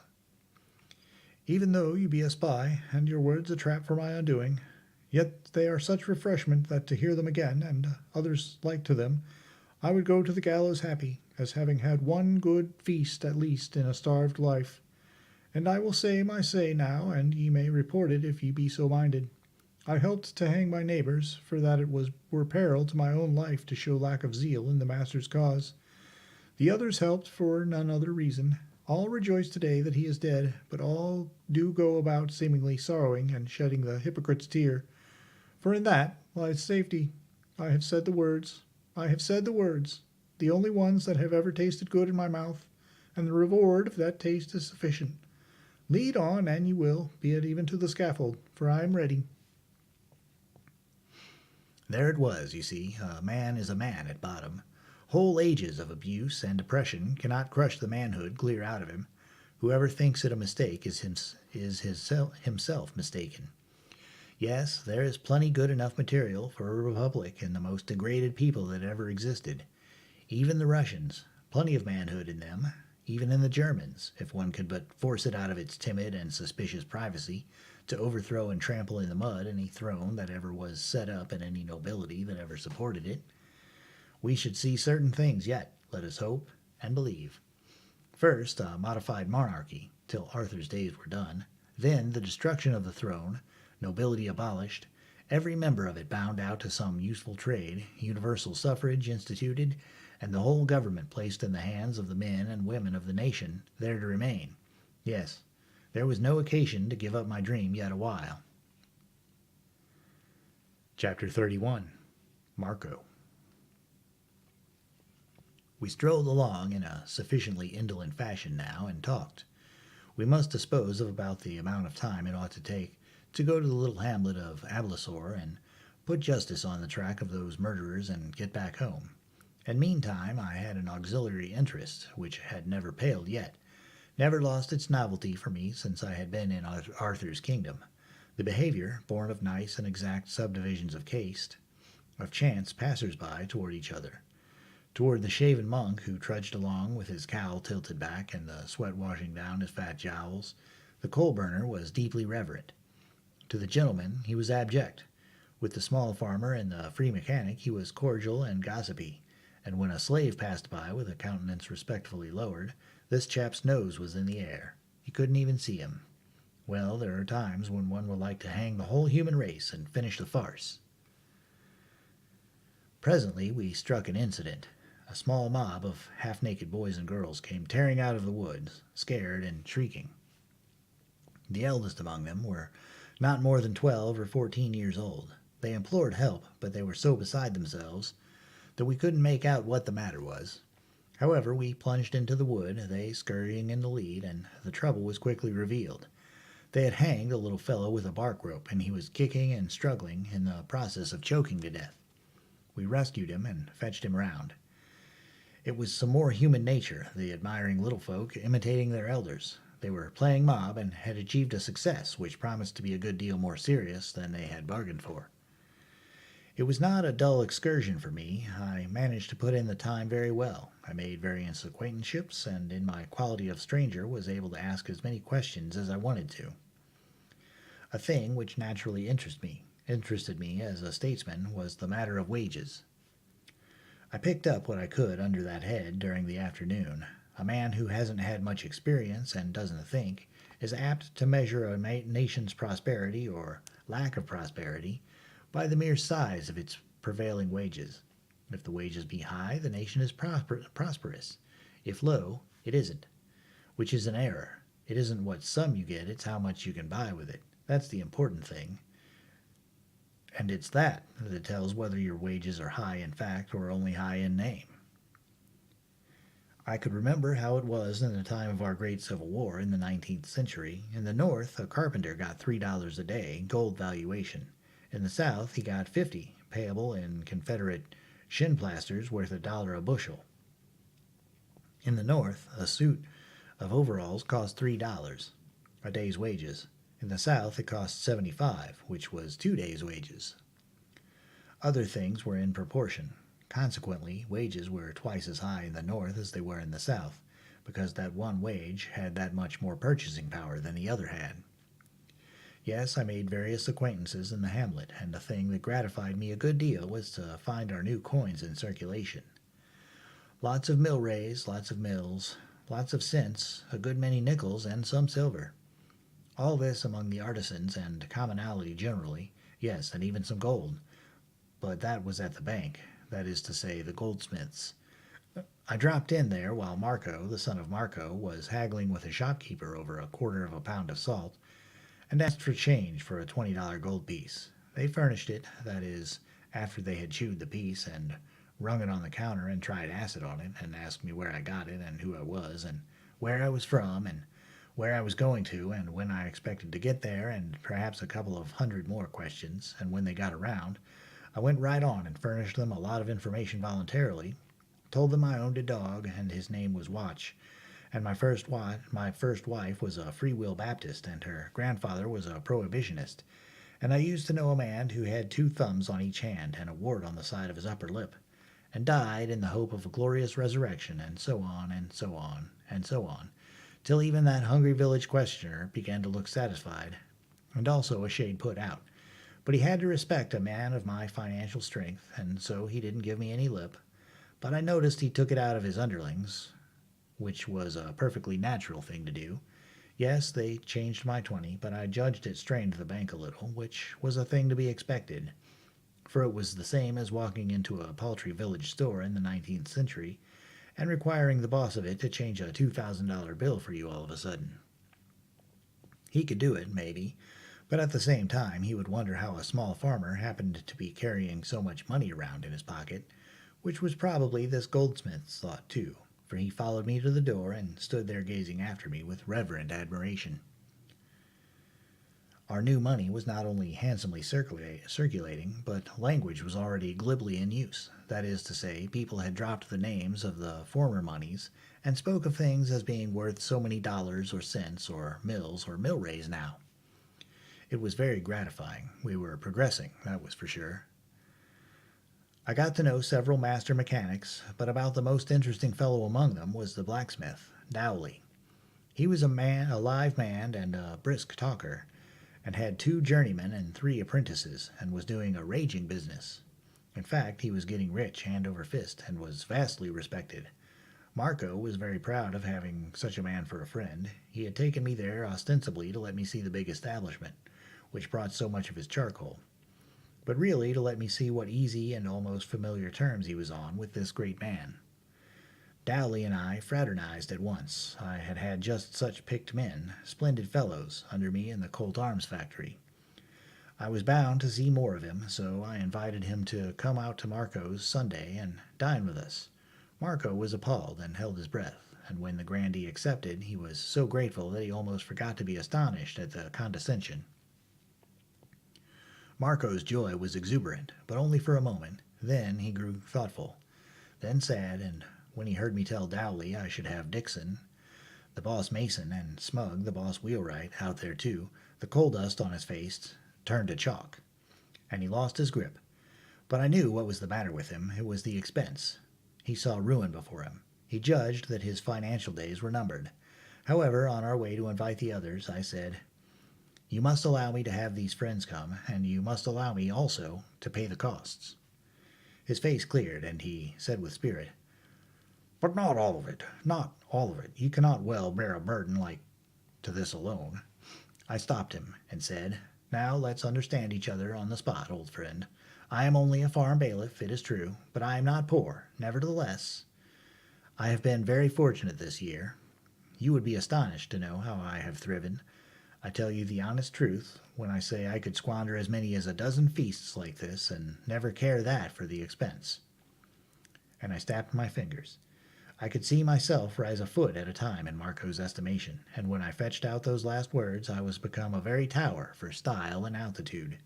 Speaker 2: "Even though you be a spy, and your words a trap for my undoing, yet they are such refreshment that to hear them again, and others like to them, I would go to the gallows happy, as having had one good feast at least in a starved life. And I will say my say now, and ye may report it if ye be so minded. I helped to hang my neighbours, for that it were peril to my own life to show lack of zeal in the master's cause. The others helped for none other reason. All rejoice today that he is dead, but all do go about seemingly sorrowing and shedding the hypocrite's tear. For in that lies safety. I have said the words, the only ones that have ever tasted good in my mouth, and the reward of that taste is sufficient. Lead on, an ye will, be it even to the scaffold, for I am ready."
Speaker 1: There it was, you see. A man is a man at bottom. Whole ages of abuse and oppression cannot crush the manhood clear out of him. Whoever thinks it a mistake is himself mistaken. Yes, there is plenty good enough material for a republic in the most degraded people that ever existed. Even the Russians, plenty of manhood in them, even in the Germans, if one could but force it out of its timid and suspicious privacy, to overthrow and trample in the mud any throne that ever was set up and any nobility that ever supported it. We should see certain things yet, let us hope and believe. First, a modified monarchy, till Arthur's days were done. Then the destruction of the throne, nobility abolished, every member of it bound out to some useful trade, universal suffrage instituted, and the whole government placed in the hands of the men and women of the nation, there to remain. Yes, there was no occasion to give up my dream yet awhile. Chapter 31. Marco. We strolled along in a sufficiently indolent fashion now, and talked. We must dispose of about the amount of time it ought to take to go to the little hamlet of Ablasor and put justice on the track of those murderers and get back home. And meantime I had an auxiliary interest, which had never paled yet, never lost its novelty for me since I had been in Arthur's kingdom. The behavior, born of nice and exact subdivisions of caste, of chance passers-by toward each other. Toward the shaven monk who trudged along with his cowl tilted back and the sweat washing down his fat jowls, the coal-burner was deeply reverent. To the gentleman he was abject. With the small farmer and the free mechanic he was cordial and gossipy, and when a slave passed by with a countenance respectfully lowered, this chap's nose was in the air. You couldn't even see him. Well, there are times when one would like to hang the whole human race and finish the farce. Presently we struck an incident. A small mob of half-naked boys and girls came tearing out of the woods, scared and shrieking. The eldest among them were not more than 12 or 14 years old. They implored help, but they were so beside themselves that we couldn't make out what the matter was. However, we plunged into the wood, they scurrying in the lead, and the trouble was quickly revealed. They had hanged a little fellow with a bark rope, and he was kicking and struggling in the process of choking to death. We rescued him and fetched him round. It was some more human nature, the admiring little folk imitating their elders. They were playing mob and had achieved a success which promised to be a good deal more serious than they had bargained for. It was not a dull excursion for me. I managed to put in the time very well. I made various acquaintanceships, and in my quality of stranger was able to ask as many questions as I wanted to. A thing which naturally interested me as a statesman was the matter of wages. I picked up what I could under that head during the afternoon. A man who hasn't had much experience and doesn't think is apt to measure a nation's prosperity or lack of prosperity by the mere size of its prevailing wages. If the wages be high, the nation is prosperous. If low, it isn't, which is an error. It isn't what sum you get, it's how much you can buy with it. That's the important thing. And it's that tells whether your wages are high in fact or only high in name. I could remember how it was in the time of our great Civil War in the 19th century. In the North, a carpenter got $3 a day, gold valuation. In the South, he got 50, payable in Confederate shin plasters worth $1 a bushel. In the North, a suit of overalls cost $3, a day's wages. In the South, it cost 75, which was 2 days' wages. Other things were in proportion. Consequently, wages were twice as high in the North as they were in the South, because that one wage had that much more purchasing power than the other had. Yes, I made various acquaintances in the hamlet, and the thing that gratified me a good deal was to find our new coins in circulation. Lots of mill rays, lots of mills, lots of cents, a good many nickels, and some silver. All this among the artisans and commonalty generally, yes, and even some gold. But that was at the bank, that is to say, the goldsmith's. I dropped in there while Marco, the son of Marco, was haggling with a shopkeeper over a quarter of a pound of salt, and asked for change for a $20 gold piece. They furnished it, that is, after they had chewed the piece and rung it on the counter and tried acid on it, and asked me where I got it, and who I was, and where I was from, and where I was going to, and when I expected to get there, and perhaps a couple of hundred more questions, and when they got around, I went right on and furnished them a lot of information voluntarily, told them I owned a dog, and his name was Watch, and my first wife was a Free Will Baptist, and her grandfather was a Prohibitionist, and I used to know a man who had 2 thumbs on each hand and a wart on the side of his upper lip, and died in the hope of a glorious resurrection, and so on, and so on, and so on, till even that hungry village questioner began to look satisfied, and also a shade put out. But he had to respect a man of my financial strength, and so he didn't give me any lip. But I noticed he took it out of his underlings, which was a perfectly natural thing to do. Yes, they changed my 20, but I judged it strained the bank a little, which was a thing to be expected, for it was the same as walking into a paltry village store in the 19th century and requiring the boss of it to change a $2,000 bill for you all of a sudden. He could do it, maybe, but at the same time he would wonder how a small farmer happened to be carrying so much money around in his pocket, which was probably this goldsmith's thought too, for he followed me to the door and stood there gazing after me with reverent admiration. Our new money was not only handsomely circulating, but language was already glibly in use. That is to say, people had dropped the names of the former monies and spoke of things as being worth so many dollars or cents or mills or mill rays now. It was very gratifying. We were progressing, that was for sure. I got to know several master mechanics, but about the most interesting fellow among them was the blacksmith, Dowley. He was a live man and a brisk talker, and had 2 journeymen and 3 apprentices, and was doing a raging business. In fact, he was getting rich hand over fist, and was vastly respected. Marco was very proud of having such a man for a friend. He had taken me there ostensibly to let me see the big establishment, which brought so much of his charcoal, but really to let me see what easy and almost familiar terms he was on with this great man. Dowley and I fraternized at once. I had had just such picked men, splendid fellows, under me in the Colt Arms factory. I was bound to see more of him, so I invited him to come out to Marco's Sunday and dine with us. Marco was appalled and held his breath, and when the grandee accepted, he was so grateful that he almost forgot to be astonished at the condescension. Marco's joy was exuberant, but only for a moment. Then he grew thoughtful, then sad, and when he heard me tell Dowley I should have Dixon, the boss mason, and Smug, the boss wheelwright, out there too, the coal dust on his face turned to chalk, and he lost his grip. But I knew what was the matter with him. It was the expense. He saw ruin before him. He judged that his financial days were numbered. However, on our way to invite the others, I said, "You must allow me to have these friends come, and you must allow me also to pay the costs." His face cleared, and he said with spirit, "But not all of it, not all of it. You cannot well bear a burden like to this alone. I stopped him and said, "Now let's understand each other on the spot, old friend. I am only a farm bailiff, it is true, but I am not poor. Nevertheless, I have been very fortunate this year. You would be astonished to know how I have thriven. I tell you the honest truth when I say I could squander as many as a dozen feasts like this and never care that for the expense." And I snapped my fingers. I could see myself rise a foot at a time in Marco's estimation, and when I fetched out those last words I was become a very tower for style and altitude.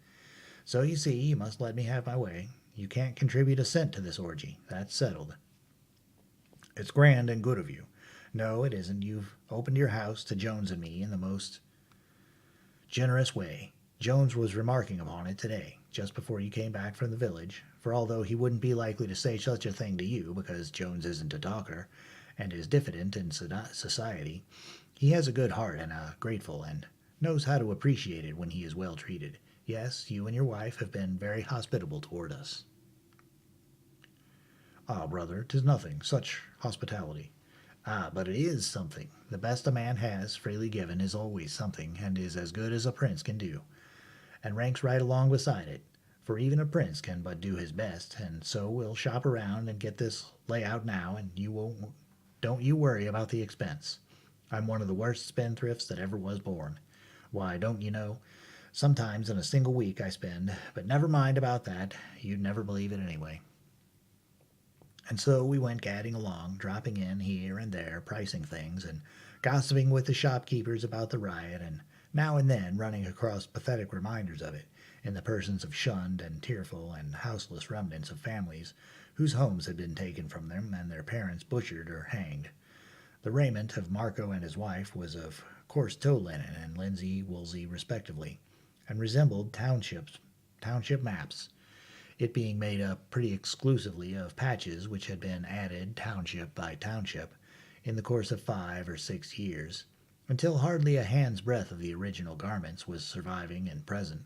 Speaker 1: So you see, you must let me have my way. You can't contribute a cent to this orgy. That's settled. It's grand and good of you. No, it isn't. You've opened your house to Jones and me in the most generous way. Jones was remarking upon it today, just before you came back from the village, for although he wouldn't be likely to say such a thing to you, because Jones isn't a talker, and is diffident in society, he has a good heart and a grateful, and knows how to appreciate it when he is well treated. Yes, you and your wife have been very hospitable toward us. Ah, brother, 'tis nothing, such hospitality. Ah, but it is something. The best a man has, freely given, is always something, and is as good as a prince can do, and ranks right along beside it, for even a prince can but do his best, and so we'll shop around and get this layout now, and don't you worry about the expense. I'm one of the worst spendthrifts that ever was born. Why, don't you know, sometimes in a single week I spend, but never mind about that, you'd never believe it anyway. And so we went gadding along, dropping in here and there, pricing things, and gossiping with the shopkeepers about the riot, and now and then running across pathetic reminders of it, in the persons of shunned and tearful and houseless remnants of families whose homes had been taken from them and their parents butchered or hanged. The raiment of Marco and his wife was of coarse tow linen and linsey woolsey respectively, and resembled township maps, it being made up pretty exclusively of patches which had been added township by township in the course of 5 or 6 years, until hardly a hand's breadth of the original garments was surviving and present.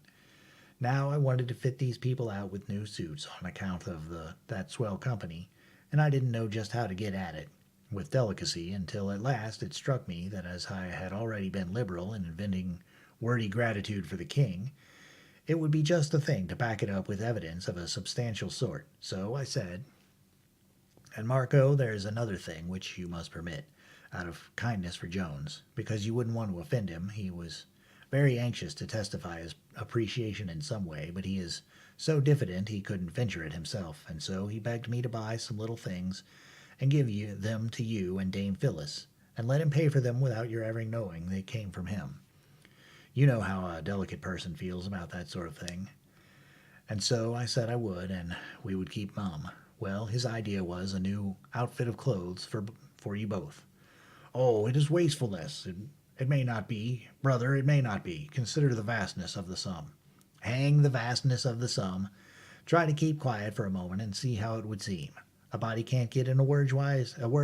Speaker 1: Now I wanted to fit these people out with new suits on account of that swell company, and I didn't know just how to get at it with delicacy until at last it struck me that as I had already been liberal in inventing wordy gratitude for the king, it would be just the thing to back it up with evidence of a substantial sort. So I said, "And Marco, there is another thing which you must permit, out of kindness for Jones, because you wouldn't want to offend him. He was very anxious to testify his appreciation in some way, but he is so diffident he couldn't venture it himself, and so he begged me to buy some little things and give them to you and Dame Phyllis, and let him pay for them without your ever knowing they came from him. You know how a delicate person feels about that sort of thing." And so I said I would, and we would keep mum. Well, his idea was a new outfit of clothes for you both. "Oh, it is wastefulness. It may not be, brother, it may not be. Consider the vastness of the sum." "Hang the vastness of the sum. Try to keep quiet for a moment and see how it would seem. A body can't get in a word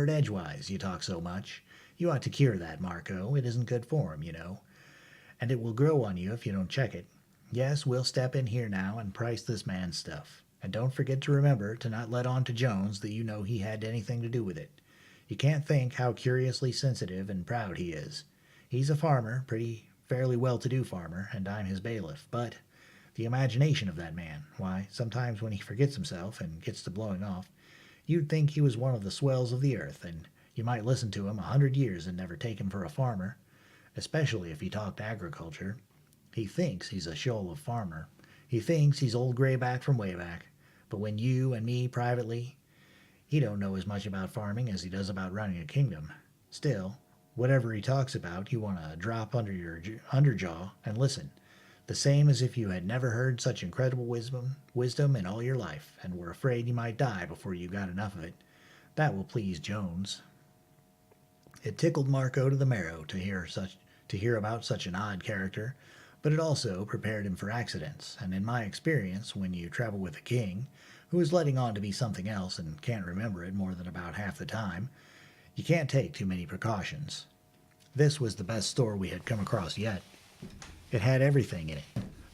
Speaker 1: edgewise, you talk so much. You ought to cure that, Marco. It isn't good form, you know, and it will grow on you if you don't check it. Yes, we'll step in here now and price this man's stuff. And don't forget to remember to not let on to Jones that you know he had anything to do with it. You can't think how curiously sensitive and proud he is. He's a farmer, fairly well-to-do farmer, and I'm his bailiff, but the imagination of that man, why, sometimes when he forgets himself and gets to blowing off, you'd think he was one of the swells of the earth, and you might listen to him 100 years and never take him for a farmer, especially if he talked agriculture. He thinks he's a shoal of farmer. He thinks he's old Grayback from way back, but when you and me privately, he don't know as much about farming as he does about running a kingdom. Still, whatever he talks about, you want to drop under your underjaw and listen, the same as if you had never heard such incredible wisdom in all your life, and were afraid you might die before you got enough of it. That will please Jones." It tickled Marco to the marrow to hear about such an odd character, but it also prepared him for accidents, and in my experience, when you travel with a king, who is letting on to be something else and can't remember it more than about half the time, you can't take too many precautions. This was the best store we had come across yet. It had everything in it,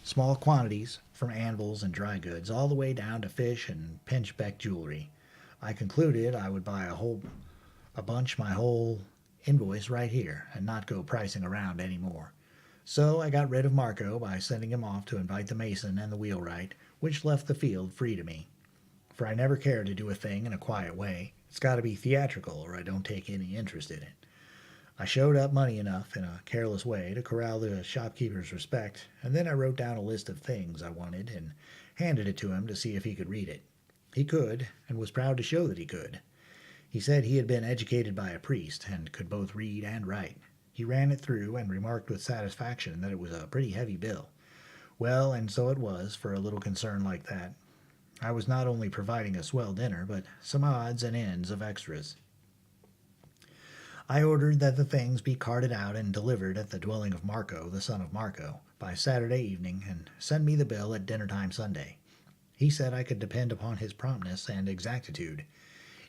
Speaker 1: small quantities, from anvils and dry goods, all the way down to fish and pinchbeck jewelry. I concluded I would buy a bunch my whole invoice right here and not go pricing around any more. So I got rid of Marco by sending him off to invite the mason and the wheelwright, which left the field free to me. For I never care to do a thing in a quiet way. It's got to be theatrical or I don't take any interest in it. I showed up money enough in a careless way to corral the shopkeeper's respect, and then I wrote down a list of things I wanted and handed it to him to see if he could read it. He could, and was proud to show that he could. He said he had been educated by a priest and could both read and write. He ran it through and remarked with satisfaction that it was a pretty heavy bill. Well, and so it was for a little concern like that. I was not only providing a swell dinner, but some odds and ends of extras. I ordered that the things be carted out and delivered at the dwelling of Marco, the son of Marco, by Saturday evening, and send me the bill at dinner time Sunday. He said I could depend upon his promptness and exactitude.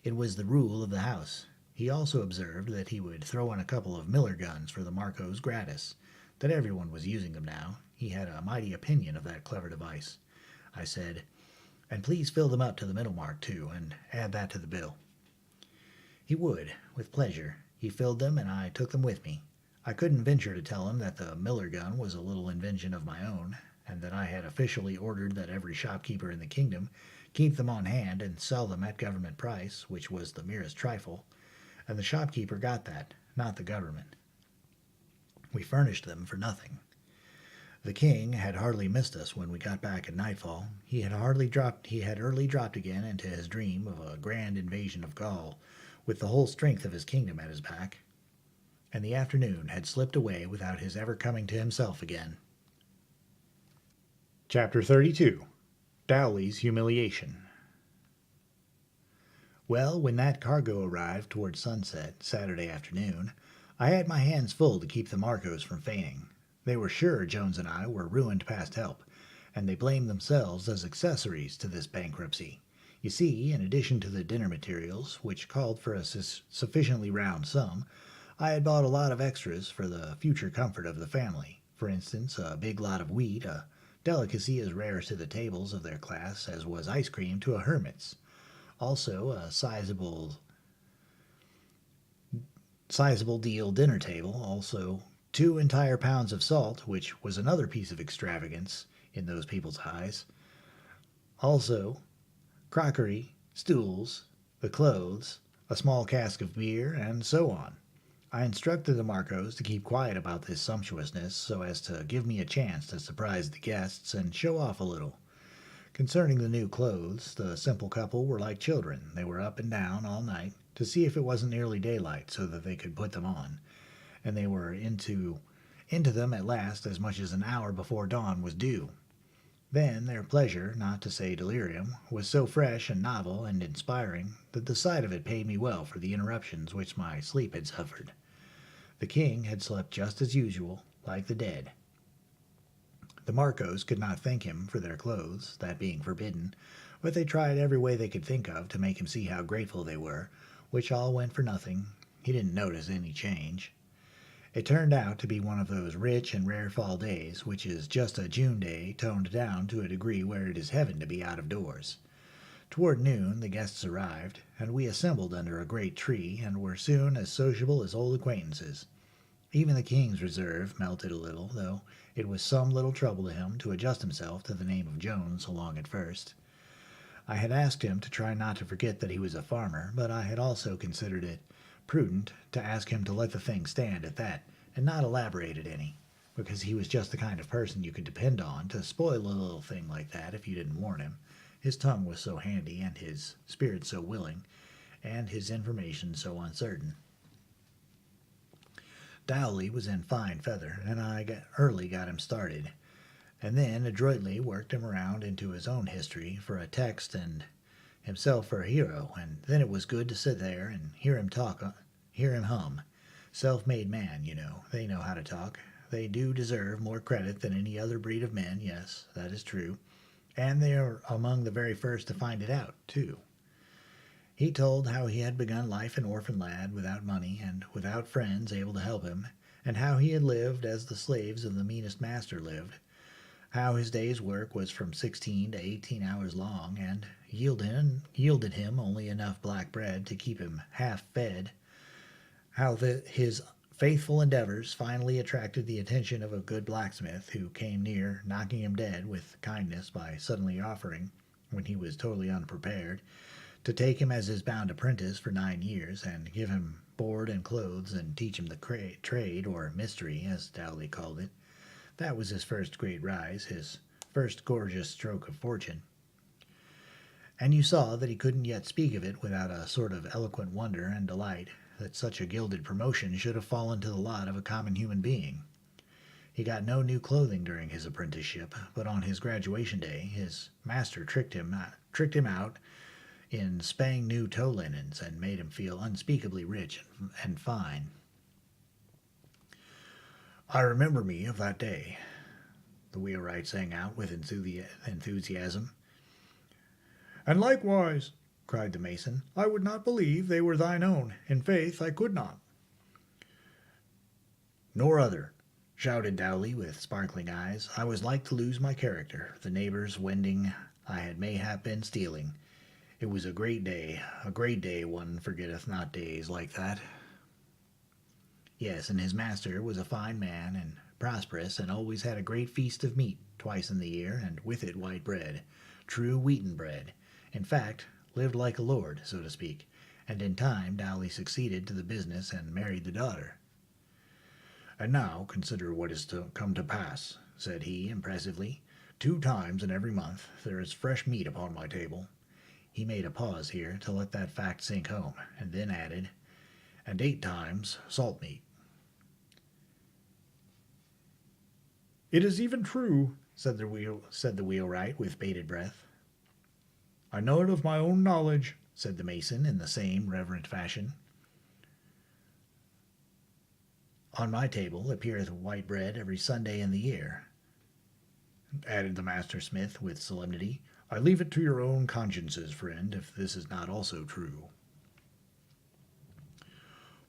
Speaker 1: It was the rule of the house. He also observed that he would throw in a couple of Miller guns for the Marcos gratis, that everyone was using them now. He had a mighty opinion of that clever device. I said, and please fill them up to the middle mark, too, and add that to the bill. He would, with pleasure. He filled them, and I took them with me. I couldn't venture to tell him that the Miller gun was a little invention of my own, and that I had officially ordered that every shopkeeper in the kingdom keep them on hand and sell them at government price, which was the merest trifle, and the shopkeeper got that, not the government. We furnished them for nothing. The king had hardly missed us when we got back at nightfall. He had early dropped again into his dream of a grand invasion of Gaul, with the whole strength of his kingdom at his back, and the afternoon had slipped away without his ever coming to himself again.
Speaker 2: Chapter 32. Dowley's Humiliation.
Speaker 1: Well, when that cargo arrived toward sunset Saturday afternoon, I had my hands full to keep the Marcos from fainting. They were sure Jones and I were ruined past help, and they blamed themselves as accessories to this bankruptcy. You see, in addition to the dinner materials, which called for a sufficiently round sum, I had bought a lot of extras for the future comfort of the family. For instance, a big lot of wheat, a delicacy as rare to the tables of their class as was ice cream to a hermit's. Also, a sizable deal dinner table. Also, 2 entire pounds of salt, which was another piece of extravagance in those people's eyes. Also, crockery, stools, the clothes, a small cask of beer, and so on. I instructed the Marcos to keep quiet about this sumptuousness so as to give me a chance to surprise the guests and show off a little. Concerning the new clothes, the simple couple were like children. They were up and down all night to see if it wasn't nearly daylight so that they could put them on, and they were into them at last as much as an hour before dawn was due. Then their pleasure, not to say delirium, was so fresh and novel and inspiring that the sight of it paid me well for the interruptions which my sleep had suffered. The king had slept just as usual, like the dead. The Marcos could not thank him for their clothes, that being forbidden, but they tried every way they could think of to make him see how grateful they were, which all went for nothing. He didn't notice any change. It turned out to be one of those rich and rare fall days, which is just a June day toned down to a degree where it is heaven to be out of doors. Toward noon the guests arrived, and we assembled under a great tree and were soon as sociable as old acquaintances. Even the king's reserve melted a little, though it was some little trouble to him to adjust himself to the name of Jones along at first. I had asked him to try not to forget that he was a farmer, but I had also considered it prudent to ask him to let the thing stand at that and not elaborate it any, because he was just the kind of person you could depend on to spoil a little thing like that if you didn't warn him. His tongue was so handy, and his spirit so willing, and his information so uncertain. Dowley was in fine feather, and I early got him started, and then adroitly worked him around into his own history for a text and himself for a hero, and then it was good to sit there and hear him hum. Self-made man, you know. They know how to talk. They do deserve more credit than any other breed of men, yes, that is true. And they are among the very first to find it out, too. He told how he had begun life an orphan lad without money and without friends able to help him, and how he had lived as the slaves of the meanest master lived, how his day's work was from 16 to 18 hours long, and yielded him only enough black bread to keep him half fed, his faithful endeavors finally attracted the attention of a good blacksmith who came near knocking him dead with kindness by suddenly offering, when he was totally unprepared, to take him as his bound apprentice for 9 years and give him board and clothes and teach him the trade, or mystery, as Dowley called it. That was his first great rise, his first gorgeous stroke of fortune. And you saw that he couldn't yet speak of it without a sort of eloquent wonder and delight that such a gilded promotion should have fallen to the lot of a common human being. He got no new clothing during his apprenticeship, but on his graduation day his master tricked him out in spang new toe linens and made him feel unspeakably rich and fine. "I remember me of that day," the wheelwright sang out with enthusiasm.
Speaker 2: "And likewise," cried the mason, "I would not believe they were thine own. In faith, I could not."
Speaker 1: "Nor other," shouted Dowley with sparkling eyes. "I was like to lose my character, the neighbours wending I had mayhap been stealing. It was a great day, one forgetteth not days like that." Yes, and his master was a fine man and prosperous, and always had a great feast of meat twice in the year, and with it white bread, true wheaten bread. In fact, lived like a lord, so to speak, and in time Dowley succeeded to the business and married the daughter. "And now consider what is to come to pass," said he impressively. 2 times in every month there is fresh meat upon my table." He made a pause here to let that fact sink home, and then added, "and 8 times salt meat."
Speaker 2: "It is even true,"
Speaker 1: said the wheelwright with bated breath.
Speaker 2: "I know it of my own knowledge,"
Speaker 1: said the mason in the same reverent fashion. "On my table appeareth white bread every Sunday in the year," added the master smith with solemnity. "I leave it to your own consciences, friend, if this is not also true."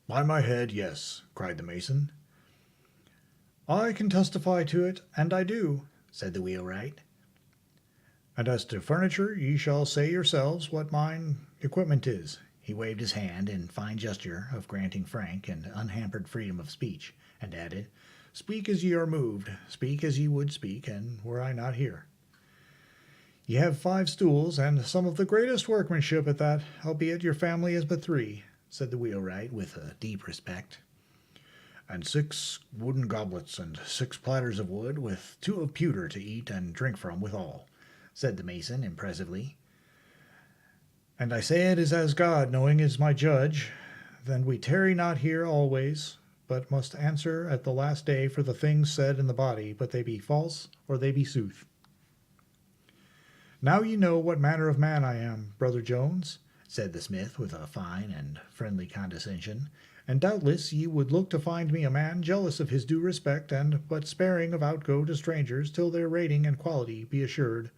Speaker 1: "By my head, yes," cried the mason.
Speaker 2: "I can testify to it, and I do,"
Speaker 1: said the wheelwright.
Speaker 2: "And as to furniture, ye shall say yourselves what mine equipment is."
Speaker 1: He waved his hand in fine gesture of granting frank and unhampered freedom of speech, and added, "Speak as ye are moved, speak as ye would speak, and were I not here."
Speaker 2: "Ye have 5 stools, and some of the greatest workmanship at that, albeit your family is but 3,
Speaker 1: said the wheelwright with a deep respect.
Speaker 2: "And 6 wooden goblets, and 6 platters of wood, with 2 of pewter to eat and drink from withal,"
Speaker 1: said the mason impressively.
Speaker 2: "And I say it is as God, knowing, is my judge, then we tarry not here always, but must answer at the last day for the things said in the body, but they be false or they be sooth. Now ye know what manner of man I am, Brother Jones,"
Speaker 1: said the smith with a fine and friendly condescension,
Speaker 2: "and doubtless ye would look to find me a man jealous of his due respect, and but sparing of outgo to strangers till their rating and quality be assured.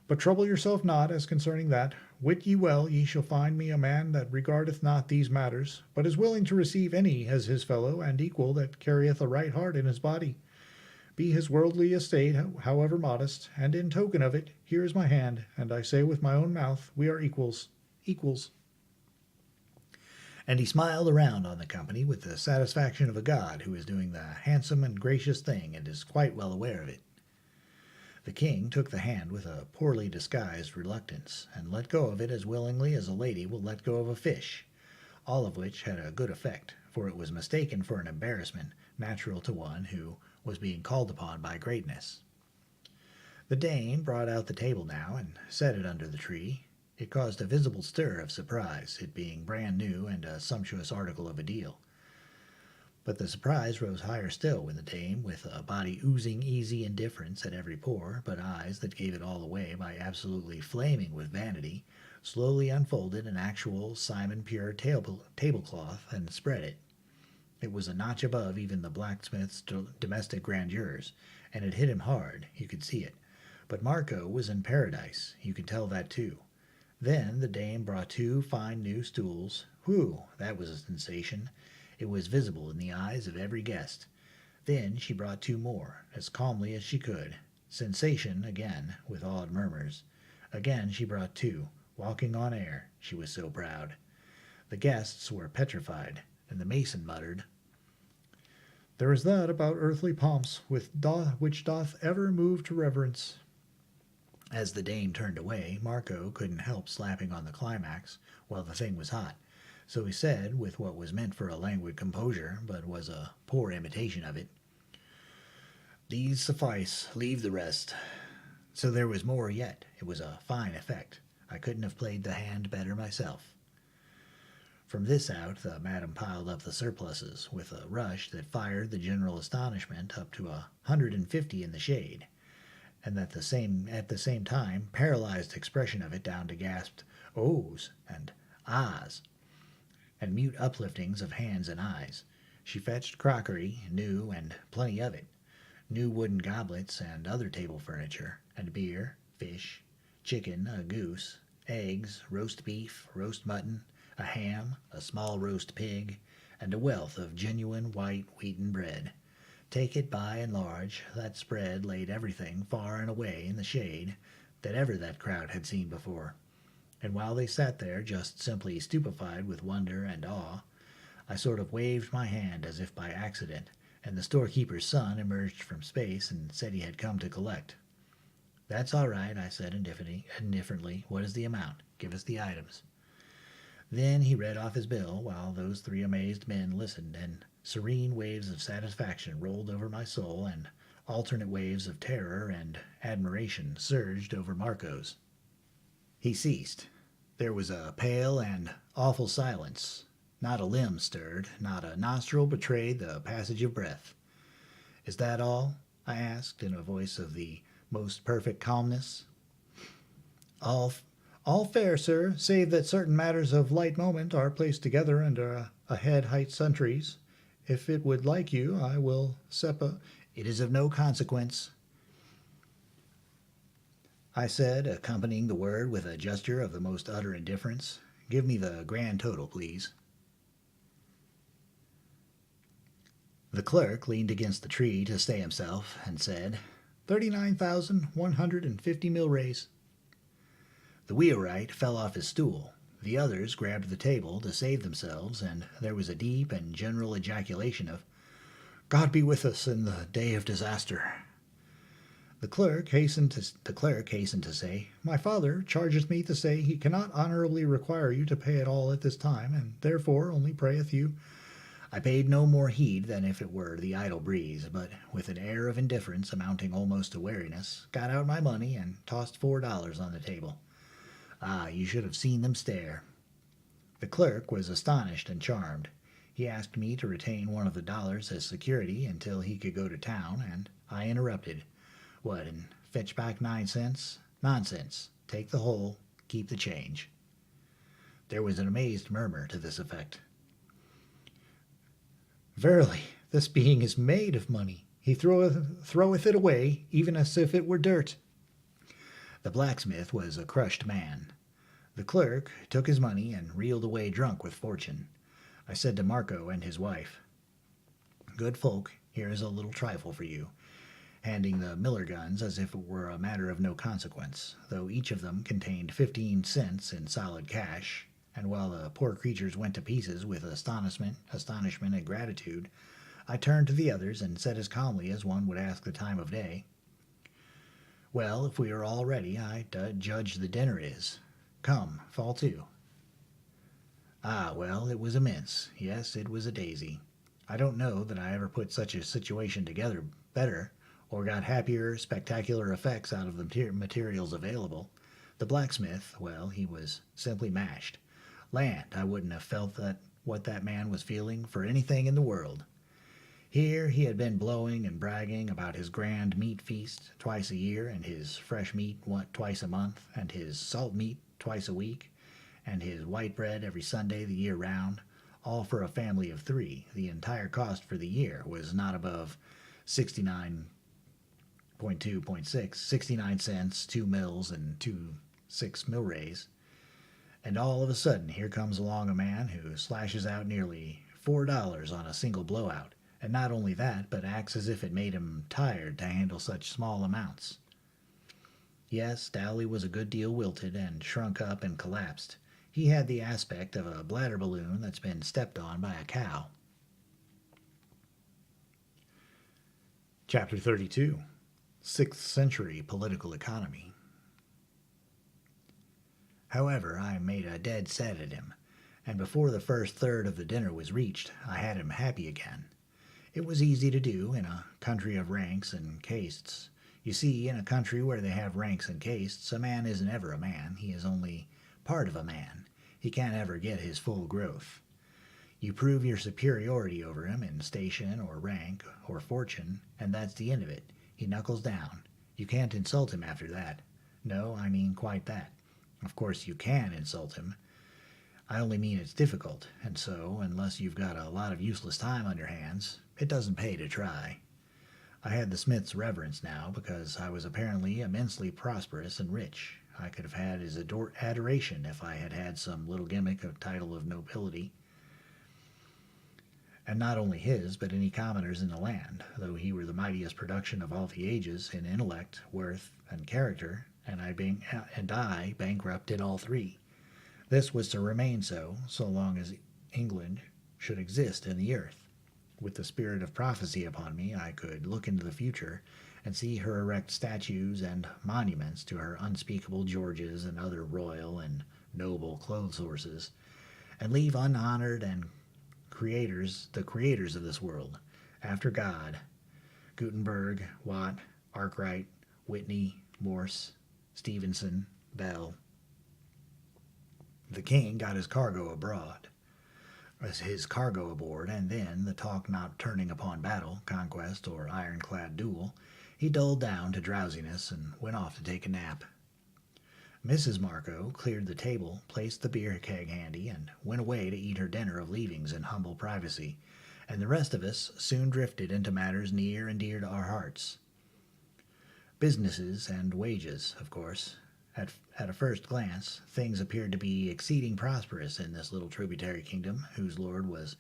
Speaker 2: But trouble yourself not as concerning that. Wit ye well ye shall find me a man that regardeth not these matters, but is willing to receive any as his fellow and equal that carrieth a right heart in his body. Be his worldly estate however modest, and in token of it, here is my hand, and I say with my own mouth, we are equals, equals."
Speaker 1: And he smiled around on the company with the satisfaction of a god who is doing the handsome and gracious thing and is quite well aware of it. The king took the hand with a poorly disguised reluctance, and let go of it as willingly as a lady will let go of a fish, all of which had a good effect, for it was mistaken for an embarrassment natural to one who was being called upon by greatness. The dame brought out the table now and set it under the tree. It caused a visible stir of surprise, it being brand new and a sumptuous article of a deal. But the surprise rose higher still when the dame, with a body oozing easy indifference at every pore, but eyes that gave it all away by absolutely flaming with vanity, slowly unfolded an actual Simon Pure tablecloth and spread it. It was a notch above even the blacksmith's domestic grandeurs, and it hit him hard, you could see it. But Marco was in paradise, you could tell that too. Then the dame brought 2 fine new stools. Whew, that was a sensation. It was visible in the eyes of every guest. Then she brought 2 more, as calmly as she could. Sensation again, with awed murmurs. Again she brought 2, walking on air, she was so proud. The guests were petrified, and the mason muttered,
Speaker 2: There is that about earthly pomps which doth ever move to reverence.
Speaker 1: As the dame turned away, Marco couldn't help slapping on the climax while the thing was hot, so he said, with what was meant for a languid composure, but was a poor imitation of it, These suffice, leave the rest. So there was more yet. It was a fine effect. I couldn't have played the hand better myself. From this out, the madam piled up the surpluses with a rush that fired the general astonishment up to 150 in the shade, and at the same time paralyzed expression of it down to gasped ohs and ahs and mute upliftings of hands and eyes. She fetched crockery, new and plenty of it, new wooden goblets and other table furniture, and beer, fish, chicken, a goose, eggs, roast beef, roast mutton, a ham, a small roast pig, and a wealth of genuine white wheaten bread. Take it by and large, that spread laid everything far and away in the shade that ever that crowd had seen before. And while they sat there just simply stupefied with wonder and awe, I sort of waved my hand as if by accident, and the storekeeper's son emerged from space and said he had come to collect. That's all right, I said indifferently. What is the amount? Give us the items. Then he read off his bill while those three amazed men listened, and serene waves of satisfaction rolled over my soul, and alternate waves of terror and admiration surged over Marco's. He ceased. There was a pale and awful silence. Not a limb stirred, not a nostril betrayed the passage of breath. Is that all? I asked in a voice of the most perfect calmness.
Speaker 2: All fair, sir, save that certain matters of light moment are placed together under a head height sentries. If it would like you, I will
Speaker 1: It is of no consequence, I said, accompanying the word with a gesture of the most utter indifference. Give me the grand total, please. The clerk leaned against the tree to stay himself and said,
Speaker 2: 39,150 milrays.
Speaker 1: The wheelwright fell off his stool. The others grabbed the table to save themselves, and there was a deep and general ejaculation of, God be with us in the day of disaster. The clerk hastened to say, My father charges me to say he cannot honorably require you to pay it all at this time, and therefore only prayeth you. I paid no more heed than if it were the idle breeze, but with an air of indifference amounting almost to wariness, got out my money and tossed $4 on the table. Ah, you should have seen them stare. The clerk was astonished and charmed. He asked me to retain one of the dollars as security until he could go to town, and I interrupted. What, and fetch back 9 cents? Nonsense. Take the whole, keep the change. There was an amazed murmur to this effect.
Speaker 2: Verily, this being is made of money. He throweth it away, even as if it were dirt.
Speaker 1: The blacksmith was a crushed man. The clerk took his money and reeled away drunk with fortune. I said to Marco and his wife, Good folk, here is a little trifle for you, handing the miller guns as if it were a matter of no consequence, though each of them contained 15 cents in solid cash, and while the poor creatures went to pieces with astonishment, and gratitude, I turned to the others and said as calmly as one would ask the time of day, Well, if we are all ready, I judge the dinner is. Come, fall to. Ah, well, it was immense. Yes, it was a daisy. I don't know that I ever put such a situation together better, or got happier, spectacular effects out of the materials available. The blacksmith, well, he was simply mashed. Land, I wouldn't have felt what that man was feeling for anything in the world. Here he had been blowing and bragging about his grand meat feast twice a year, and his fresh meat twice a month, and his salt meat twice a week, and his white bread every Sunday the year round, all for a family of 3. The entire cost for the year was not above 69 cents, 2 mills, and 6 milrays. And all of a sudden, here comes along a man who slashes out nearly $4 on a single blowout, and not only that, but acts as if it made him tired to handle such small amounts. Yes, Dowley was a good deal wilted and shrunk up and collapsed. He had the aspect of a bladder balloon that's been stepped on by a cow. Chapter 32, 6th Century Political Economy. However, I made a dead set at him, and before the first third of the dinner was reached, I had him happy again. It was easy to do in a country of ranks and castes. You see, in a country where they have ranks and castes, a man isn't ever a man. He is only part of a man. He can't ever get his full growth. You prove your superiority over him in station or rank or fortune, and that's the end of it. He knuckles down. You can't insult him after that. No, I mean quite that. Of course you can insult him. I only mean it's difficult, and so, unless you've got a lot of useless time on your hands, it doesn't pay to try. I had the smith's reverence now because I was apparently immensely prosperous and rich. I could have had his adoration if I had had some little gimmick of title of nobility. And not only his, but any commoner's in the land, though he were the mightiest production of all the ages in intellect, worth, and character, and I bankrupt in all three. This was to remain so long as England should exist in the earth. With the spirit of prophecy upon me, I could look into the future and see her erect statues and monuments to her unspeakable Georges and other royal and noble clothes horses, and leave unhonored and the creators of this world, after God, Gutenberg, Watt, Arkwright, Whitney, Morse, Stevenson, Bell. The king got his cargo aboard, and then, the talk not turning upon battle, conquest, or ironclad duel, he dulled down to drowsiness and went off to take a nap. Mrs. Marco cleared the table, placed the beer keg handy, and went away to eat her dinner of leavings in humble privacy, and the rest of us soon drifted into matters near and dear to our hearts. Businesses and wages, of course. At a first glance, things appeared to be exceeding prosperous in this little tributary kingdom, whose lord was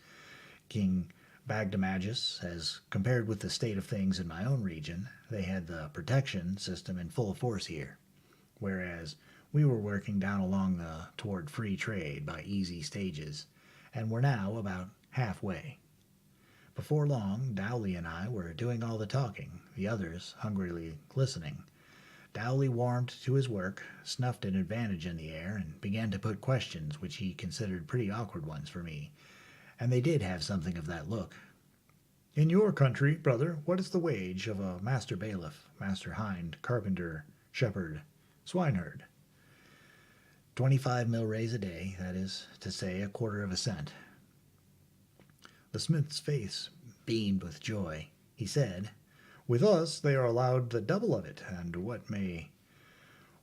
Speaker 1: King Bagdemagus. As compared with the state of things in my own region, they had the protection system in full force here, whereas we were working down along toward free trade by easy stages, and were now about halfway. Before long, Dowley and I were doing all the talking, the others hungrily listening. Dowley warmed to his work, snuffed an advantage in the air, and began to put questions which he considered pretty awkward ones for me, and they did have something of that look. "In your country, brother, what is the wage of a master bailiff, master hind, carpenter, shepherd, swineherd?" 25 milrays a day, that is to say, a quarter of a cent. The smith's face beamed with joy. He said, "With us they are allowed the double of it, and what may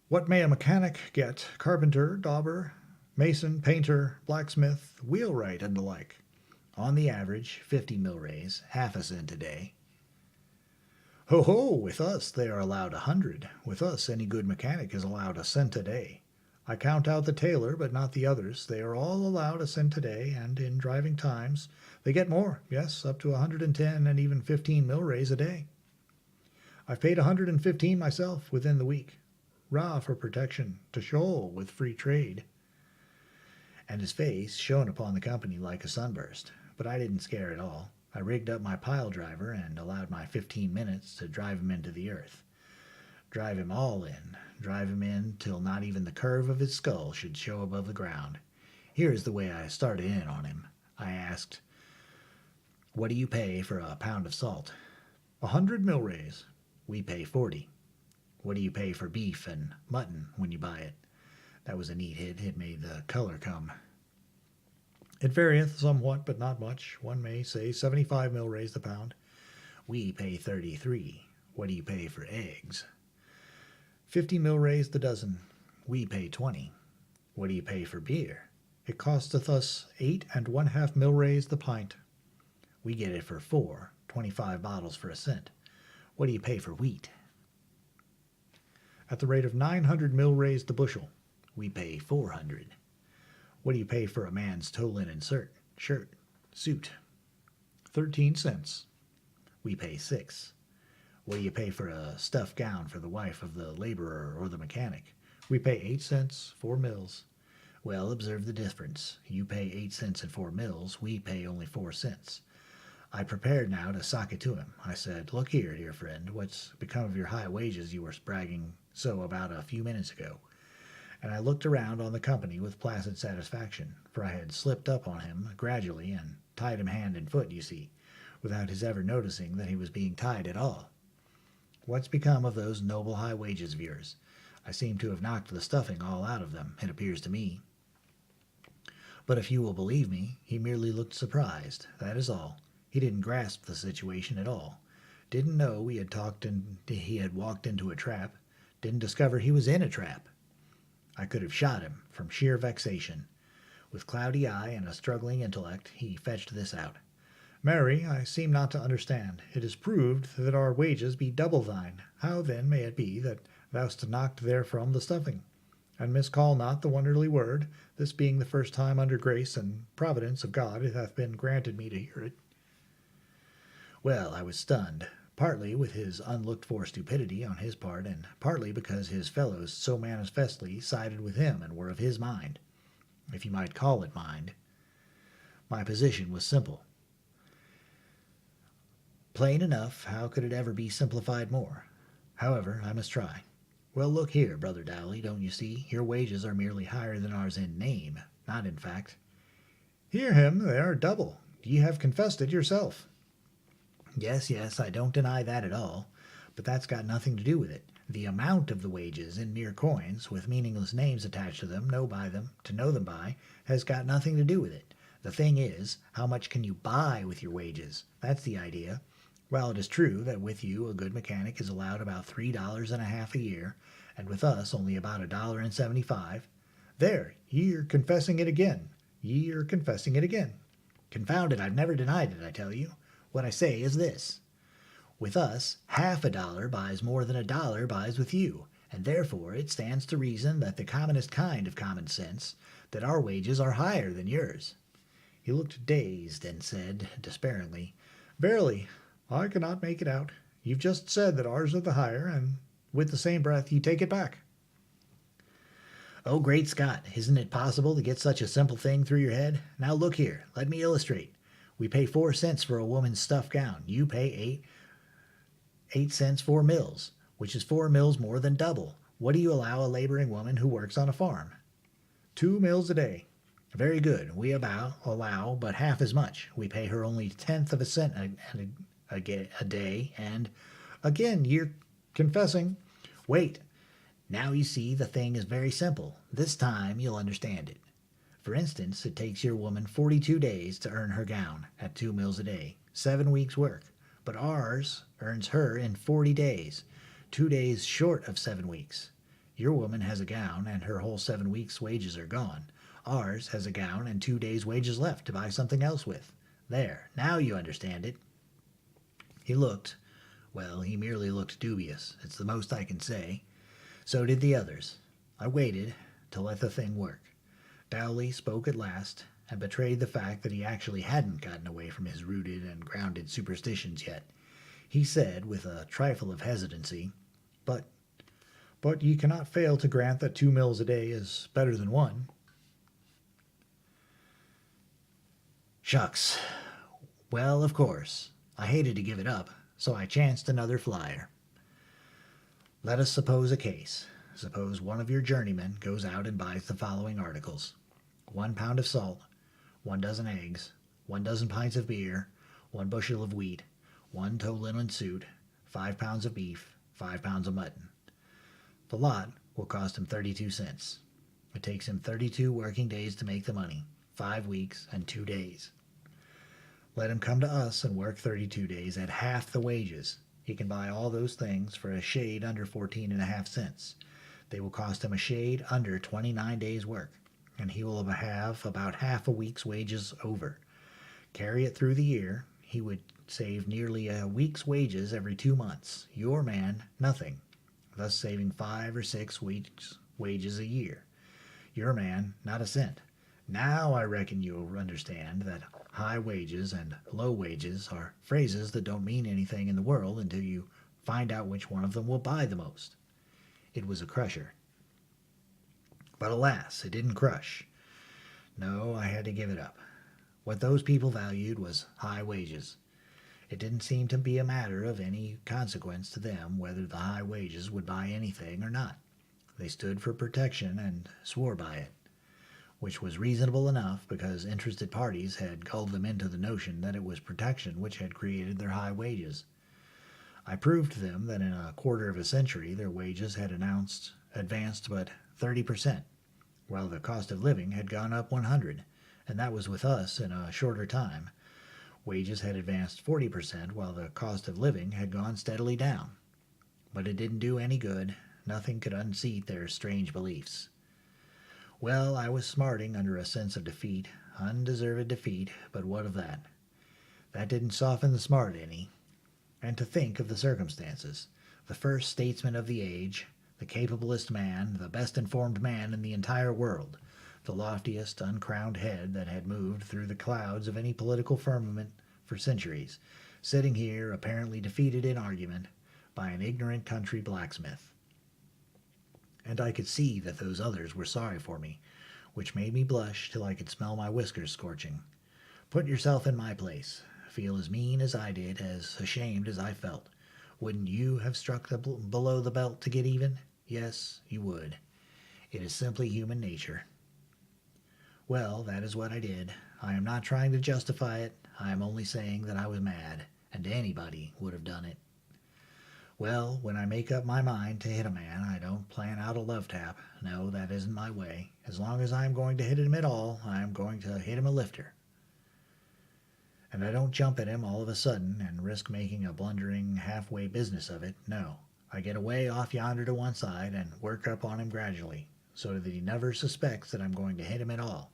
Speaker 1: a mechanic get, carpenter, dauber, mason, painter, blacksmith, wheelwright, and the like? On the average, 50 milrays, half a cent a day." "Ho, ho! With us they are allowed 100. With us any good mechanic is allowed a cent a day. I count out the tailor, but not the others. They are all allowed a cent a day, and in driving times they get more, yes, up to 110 and even 15 milrays a day. I've paid 115 myself within the week. Rah for protection, to shoal with free trade." And his face shone upon the company like a sunburst, but I didn't scare at all. I rigged up my pile driver and allowed my 15 minutes to drive him into the earth. Drive him all in. Drive him in till not even the curve of his skull should show above the ground. Here's the way I started in on him. I asked, "What do you pay for a pound of salt?" 100 milrays. "We pay 40. What do you pay for beef and mutton when you buy it?" That was a neat hit. It made the color come. "It varieth somewhat, but not much. One may say 75 milrays the pound." "We pay 33. What do you pay for eggs?" 50 milrays the dozen. We pay 20. What do you pay for beer?" "It costeth us 8 1/2 milrays the pint." "We get it for 4, 25 bottles for a cent. What do you pay for wheat?" "At the rate of 900 milrays the bushel." "We pay 400. What do you pay for a man's tow linen suit?" 13 cents. "We pay 6. What do you pay for a stuff gown for the wife of the laborer or the mechanic?" "We pay 8 cents, 4 mills." "Well, observe the difference. You pay 8 cents and 4 mills. We pay only 4 cents. I prepared now to sock it to him. I said, "Look here, dear friend, what's become of your high wages you were bragging so about a few minutes ago?" And I looked around on the company with placid satisfaction, for I had slipped up on him gradually and tied him hand and foot, you see, without his ever noticing that he was being tied at all. "What's become of those noble high wages of yours? I seem to have knocked the stuffing all out of them, it appears to me." But if you will believe me, he merely looked surprised, that is all. He didn't grasp the situation at all. Didn't know he had walked into a trap. Didn't discover he was in a trap. I could have shot him from sheer vexation. With cloudy eye and a struggling intellect, he fetched this out.
Speaker 2: "Mary, I seem not to understand. It is proved that our wages be double thine. How then may it be that thou'st knocked therefrom the stuffing? And miscall not the wonderly word, this being the first time under grace and providence of God it hath been granted me to hear it."
Speaker 1: Well, I was stunned, partly with his unlooked-for stupidity on his part, and partly because his fellows so manifestly sided with him and were of his mind, if you might call it mind. My position was simple. Plain enough, how could it ever be simplified more? However, I must try. "Well, look here, Brother Dowley, don't you see? Your wages are merely higher than ours in name, not in fact."
Speaker 2: "Hear him, they are double. Ye have confessed it yourself."
Speaker 1: Yes, I don't deny that at all, but that's got nothing to do with it. The amount of the wages in mere coins, with meaningless names attached to them, to know them by, has got nothing to do with it. The thing is, how much can you buy with your wages? That's the idea. While it is true that with you a good mechanic is allowed about $3.50 a year, and with us only about $1.75.
Speaker 2: There, ye are confessing it again. Ye are confessing it again.
Speaker 1: Confound it, I've never denied it, I tell you. What I say is this. With us, half a dollar buys more than a dollar buys with you, and therefore it stands to reason that the commonest kind of common sense, that our wages are higher than yours. He looked dazed and said, despairingly,
Speaker 2: "Verily, I cannot make it out. You've just said that ours are the higher, and with the same breath ye take it back."
Speaker 1: "Oh, great Scott, isn't it possible to get such a simple thing through your head? Now look here, let me illustrate. We pay 4 cents for a woman's stuff gown. You pay 8 cents 4 mills, which is 4 mills more than double. What do you allow a laboring woman who works on a farm?"
Speaker 2: 2 mills a day.
Speaker 1: Very good. We allow but half as much. We pay her only 1/10 of a cent a day, and
Speaker 2: Again, ye're confessing.
Speaker 1: wait. Now you see the thing is very simple. This time you'll understand it. For instance, it takes your woman 42 days to earn her gown at 2 mills a day, 7 weeks' work. But ours earns her in 40 days, 2 days short of 7 weeks. Your woman has a gown, and her whole 7 weeks' wages are gone. Ours has a gown and 2 days' wages left to buy something else with. There, now you understand it. He merely looked dubious. It's the most I can say. So did the others. I waited to let the thing work. Dowley spoke at last, and betrayed the fact that he actually hadn't gotten away from his rooted and grounded superstitions yet. He said, with a trifle of hesitancy, But
Speaker 2: ye cannot fail to grant that 2 mills a day is better than 1.
Speaker 1: Shucks. Well, of course. I hated to give it up, so I chanced another flyer. Let us suppose a case. Suppose one of your journeymen goes out and buys the following articles: 1 pound of salt, 1 dozen eggs, 1 dozen pints of beer, 1 bushel of wheat, 1 tow linen suit, 5 pounds of beef, 5 pounds of mutton. The lot will cost him 32 cents. It takes him 32 working days to make the money, 5 weeks and 2 days. Let him come to us and work 32 days at half the wages. He can buy all those things for a shade under 14.5 cents. They will cost him a shade under 29 days' work, and he will have about half a week's wages over. Carry it through the year, he would save nearly a week's wages every 2 months. Your man, nothing, thus saving 5 or 6 weeks' wages a year. Your man, not a cent. Now I reckon you'll understand that high wages and low wages are phrases that don't mean anything in the world until you find out which one of them will buy the most. It was a crusher. But alas, it didn't crush. No, I had to give it up. What those people valued was high wages. It didn't seem to be a matter of any consequence to them whether the high wages would buy anything or not. They stood for protection and swore by it, which was reasonable enough because interested parties had gulled them into the notion that it was protection which had created their high wages. I proved to them that in a quarter of a century their wages had advanced but 30%, while the cost of living had gone up 100, and that was with us in a shorter time. Wages had advanced 40%, while the cost of living had gone steadily down. But it didn't do any good. Nothing could unseat their strange beliefs. Well, I was smarting under a sense of defeat, undeserved defeat, but what of that? That didn't soften the smart any. And to think of the circumstances. The first statesman of the age, the capablest man, the best informed man in the entire world, the loftiest uncrowned head that had moved through the clouds of any political firmament for centuries, sitting here apparently defeated in argument by an ignorant country blacksmith. And I could see that those others were sorry for me, which made me blush till I could smell my whiskers scorching. Put yourself in my place. Feel as mean as I did, as ashamed as I felt. Wouldn't you have struck below the belt to get even? Yes, you would. It is simply human nature. Well, that is what I did. I am not trying to justify it. I am only saying that I was mad, and anybody would have done it. Well, when I make up my mind to hit a man, I don't plan out a love tap. No, that isn't my way. As long as I am going to hit him at all, I am going to hit him a lifter. And I don't jump at him all of a sudden and risk making a blundering halfway business of it. No, I get away off yonder to one side and work up on him gradually, so that he never suspects that I'm going to hit him at all.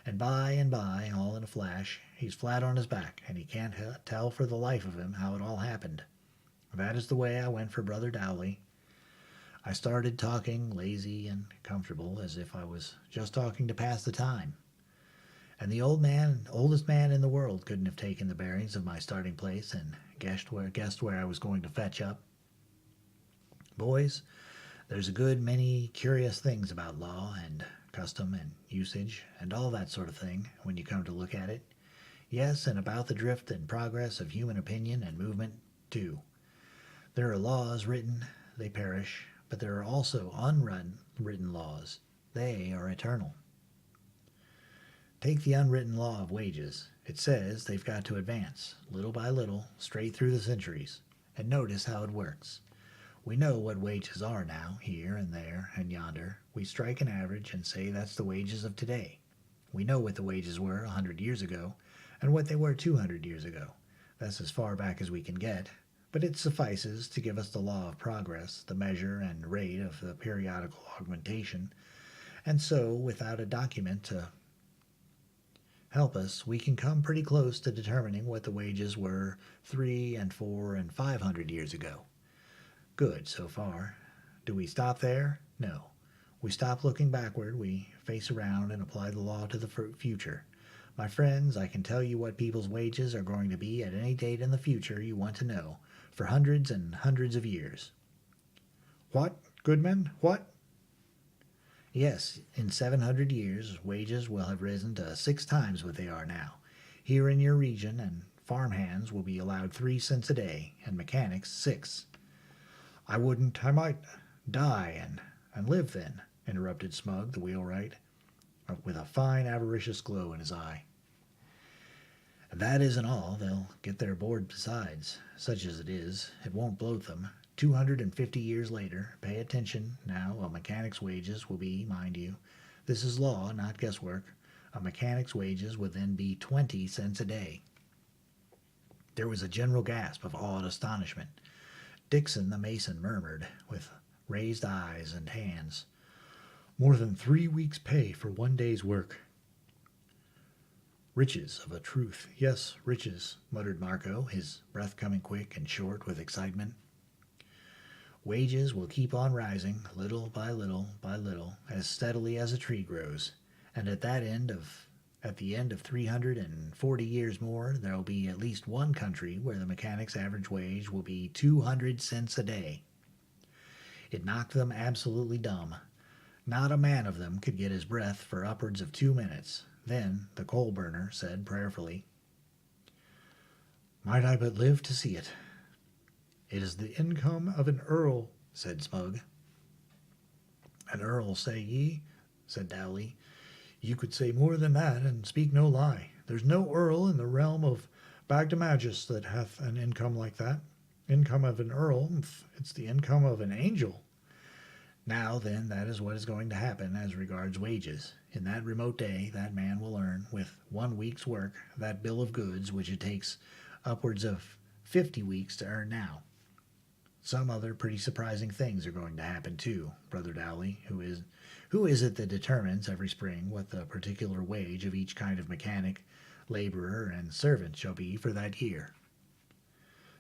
Speaker 1: And by, all in a flash, he's flat on his back, and he can't tell for the life of him how it all happened. That is the way I went for Brother Dowley. I started talking lazy and comfortable, as if I was just talking to pass the time. And the oldest man in the world, couldn't have taken the bearings of my starting place and guessed where I was going to fetch up. Boys, there's a good many curious things about law and custom and usage and all that sort of thing when you come to look at it. Yes, and about the drift and progress of human opinion and movement, too. There are laws written, they perish, but there are also unwritten laws. They are eternal. Take the unwritten law of wages. It says they've got to advance, little by little, straight through the centuries. And notice how it works. We know what wages are now, here and there and yonder. We strike an average and say that's the wages of today. We know what the wages were 100 years ago, and what they were 200 years ago. That's as far back as we can get. But it suffices to give us the law of progress, the measure and rate of the periodical augmentation. And so, without a document to help us, we can come pretty close to determining what the wages were 3 and 4 and 500 years ago. Good, so far. Do we stop there? No. We stop looking backward, we face around and apply the law to the future. My friends, I can tell you what people's wages are going to be at any date in the future you want to know, for hundreds and hundreds of years.
Speaker 2: What, Goodman, what?
Speaker 1: Yes, in 700 years, wages will have risen to 6 times what they are now. Here in your region, and farmhands will be allowed 3 cents a day, and mechanics 6.
Speaker 2: I might die and live then, interrupted Smug, the wheelwright, with a fine avaricious glow in his eye.
Speaker 1: That isn't all. They'll get their board besides. Such as it is, it won't bloat them. 250 years later, pay attention now, a mechanic's wages will be, mind you, this is law, not guesswork, a mechanic's wages would then be 20 cents a day. There was a general gasp of awed astonishment. Dixon the mason murmured, with raised eyes and hands,
Speaker 2: More than 3 weeks' pay for 1 day's work.
Speaker 1: Riches of a truth, yes, riches, muttered Marco, his breath coming quick and short with excitement. Wages will keep on rising, little by little by little, as steadily as a tree grows, and at the end of 340 years more, there will be at least one country where the mechanic's average wage will be 200 cents a day. It knocked them absolutely dumb. Not a man of them could get his breath for upwards of 2 minutes. Then the coal burner said prayerfully, Might I but live to see it.
Speaker 2: It is the income of an earl, said Smug.
Speaker 1: An earl, say ye? Said Dowley.
Speaker 2: You could say more than that, and speak no lie. There's no earl in the realm of Bagdemagus that hath an income like that. Income of an earl, it's the income of an angel.
Speaker 1: Now, then, that is what is going to happen as regards wages. In that remote day, that man will earn, with 1 week's work, that bill of goods which it takes upwards of 50 weeks to earn now. Some other pretty surprising things are going to happen, too, Brother Dowley. Who is it that determines every spring what the particular wage of each kind of mechanic, laborer, and servant shall be for that year?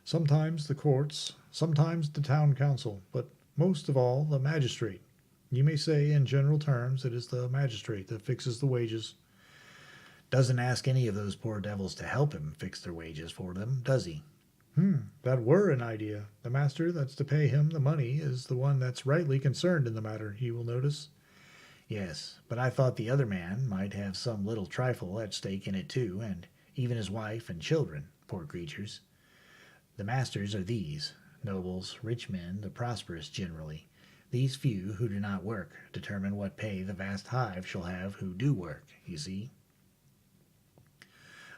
Speaker 2: Sometimes the courts, sometimes the town council, but most of all the magistrate. You may say in general terms it is the magistrate that fixes the wages.
Speaker 1: Doesn't ask any of those poor devils to help him fix their wages for them, does he?
Speaker 2: That were an idea. The master that's to pay him the money is the one that's rightly concerned in the matter, you will notice.
Speaker 1: Yes, but I thought the other man might have some little trifle at stake in it too, and even his wife and children, poor creatures. The masters are these, nobles, rich men, the prosperous generally. These few who do not work determine what pay the vast hive shall have who do work, you see.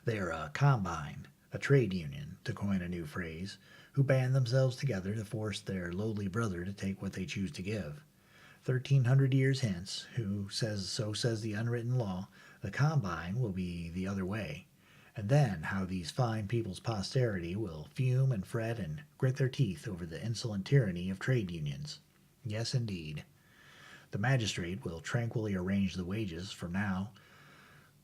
Speaker 1: They are a combine, a trade union, to coin a new phrase, who band themselves together to force their lowly brother to take what they choose to give. 1,300 years hence, so says the unwritten law, the combine will be the other way. And then how these fine people's posterity will fume and fret and grit their teeth over the insolent tyranny of trade unions. Yes, indeed. The magistrate will tranquilly arrange the wages from now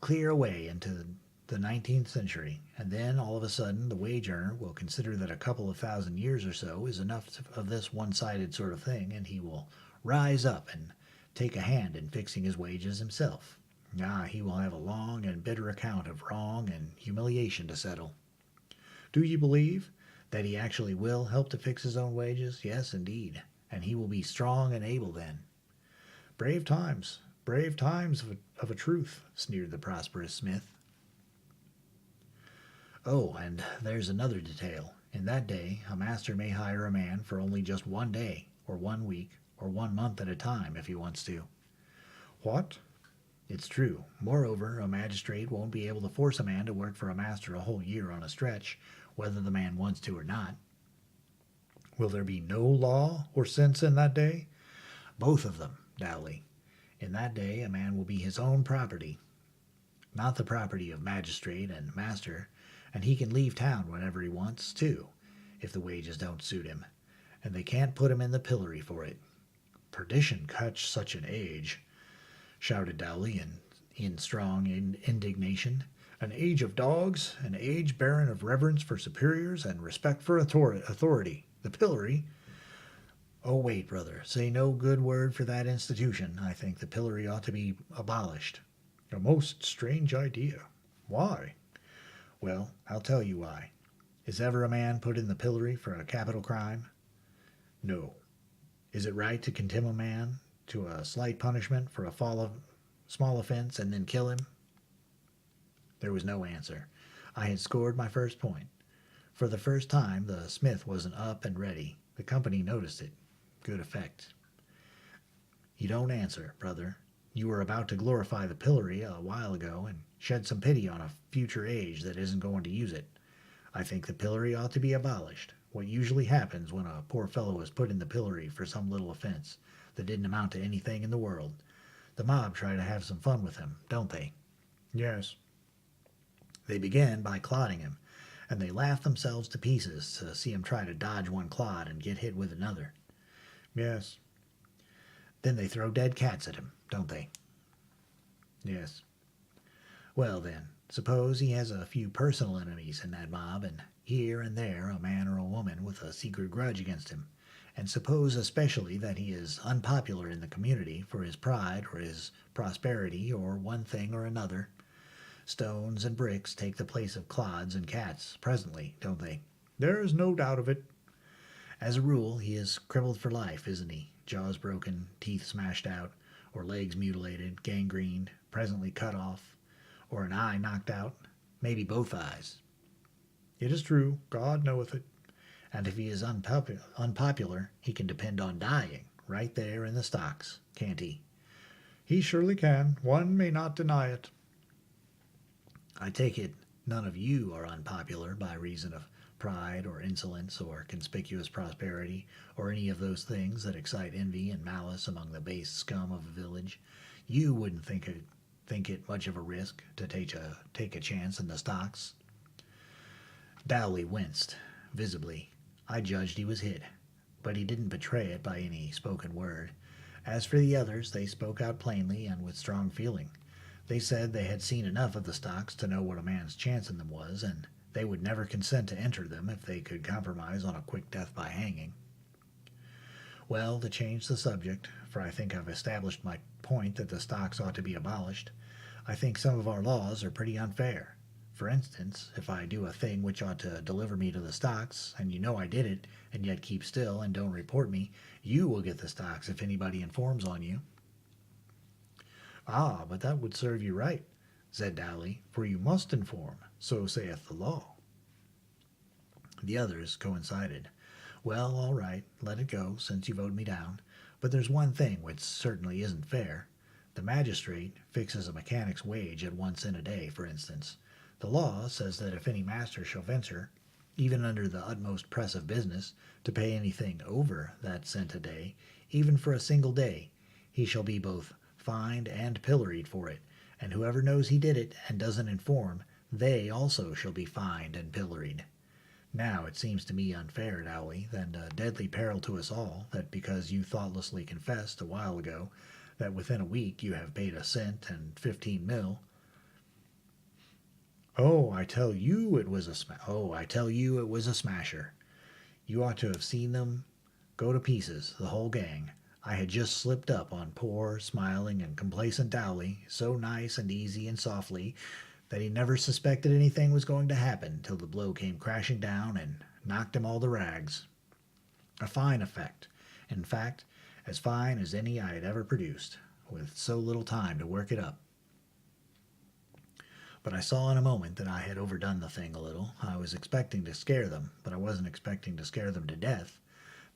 Speaker 1: clear away into the 19th century, and then all of a sudden the wage earner will consider that a couple of thousand years or so is enough of this one-sided sort of thing, and he will rise up and take a hand in fixing his wages himself. He will have a long and bitter account of wrong and humiliation to settle.
Speaker 2: Do you believe
Speaker 1: that he actually will help to fix his own wages? Yes, indeed, and he will be strong and able then.
Speaker 2: Brave times of a truth, sneered the prosperous smith.
Speaker 1: Oh, and there's another detail. In that day, a master may hire a man for only just 1 day, or 1 week, or 1 month at a time if he wants to.
Speaker 2: What?
Speaker 1: It's true. Moreover, a magistrate won't be able to force a man to work for a master a whole year on a stretch, whether the man wants to or not.
Speaker 2: Will there be no law or sense in that day?
Speaker 1: Both of them, Dowley. In that day a man will be his own property, not the property of magistrate and master, and he can leave town whenever he wants, too, if the wages don't suit him, and they can't put him in the pillory for it.
Speaker 2: Perdition catch such an age, shouted Dowley in strong indignation. An age of dogs, an age barren of reverence for superiors and respect for authority. The pillory.
Speaker 1: Oh, wait, brother, say no good word for that institution. I think the pillory ought to be abolished.
Speaker 2: A most strange idea. Why?
Speaker 1: Well, I'll tell you why. Is ever a man put in the pillory for a capital crime?
Speaker 2: No.
Speaker 1: Is it right to condemn a man to a slight punishment for a small offense and then kill him? There was no answer. I had scored my first point. For the first time, the smith wasn't up and ready. The company noticed it. Good effect. You don't answer, brother. You were about to glorify the pillory a while ago and shed some pity on a future age that isn't going to use it. I think the pillory ought to be abolished. What usually happens when a poor fellow is put in the pillory for some little offense that didn't amount to anything in the world, the mob try to have some fun with him, don't they?
Speaker 2: Yes.
Speaker 1: They begin by clodding him, and they laugh themselves to pieces to see him try to dodge one clod and get hit with another.
Speaker 2: Yes.
Speaker 1: Then they throw dead cats at him, don't they?
Speaker 2: Yes.
Speaker 1: Well, then, suppose he has a few personal enemies in that mob, and here and there a man or a woman with a secret grudge against him, and suppose especially that he is unpopular in the community for his pride or his prosperity or one thing or another. Stones and bricks take the place of clods and cats presently, don't they?
Speaker 2: There is no doubt of it.
Speaker 1: As a rule, he is crippled for life, isn't he? Jaws broken, teeth smashed out, or legs mutilated, gangrened, presently cut off, or an eye knocked out, maybe both eyes.
Speaker 2: It is true, God knoweth it.
Speaker 1: And if he is unpopular, he can depend on dying right there in the stocks, can't he?
Speaker 2: He surely can. One may not deny it.
Speaker 1: I take it none of you are unpopular by reason of pride or insolence or conspicuous prosperity or any of those things that excite envy and malice among the base scum of a village. You wouldn't think it much of a risk to take a chance in the stocks. Dowley winced visibly. I judged he was hit, but he didn't betray it by any spoken word. As for the others, they spoke out plainly and with strong feeling. They said they had seen enough of the stocks to know what a man's chance in them was, and they would never consent to enter them if they could compromise on a quick death by hanging. Well, to change the subject, for I think I've established my point that the stocks ought to be abolished, I think some of our laws are pretty unfair. For instance, if I do a thing which ought to deliver me to the stocks, and you know I did it, and yet keep still and don't report me, you will get the stocks if anybody informs on you.
Speaker 2: Ah, but that would serve you right, said Dowley, for you must inform, so saith the law.
Speaker 1: The others coincided. Well, all right, let it go, since you voted me down. But there's one thing which certainly isn't fair. The magistrate fixes a mechanic's wage at 1 cent a day, for instance. The law says that if any master shall venture, even under the utmost press of business, to pay anything over that cent a day, even for a single day, he shall be both fined and pilloried for it, and whoever knows he did it and doesn't inform, they also shall be fined and pilloried. Now it seems to me unfair, Dowley, and a deadly peril to us all, that because you thoughtlessly confessed a while ago that within a week you have paid a cent and 15 mil. I tell you it was a smasher. You ought to have seen them go to pieces, the whole gang. I had just slipped up on poor, smiling, and complacent Dowley, so nice and easy and softly that he never suspected anything was going to happen till the blow came crashing down and knocked him all to rags. A fine effect, in fact, as fine as any I had ever produced, with so little time to work it up. But I saw in a moment that I had overdone the thing a little. I was expecting to scare them, but I wasn't expecting to scare them to death.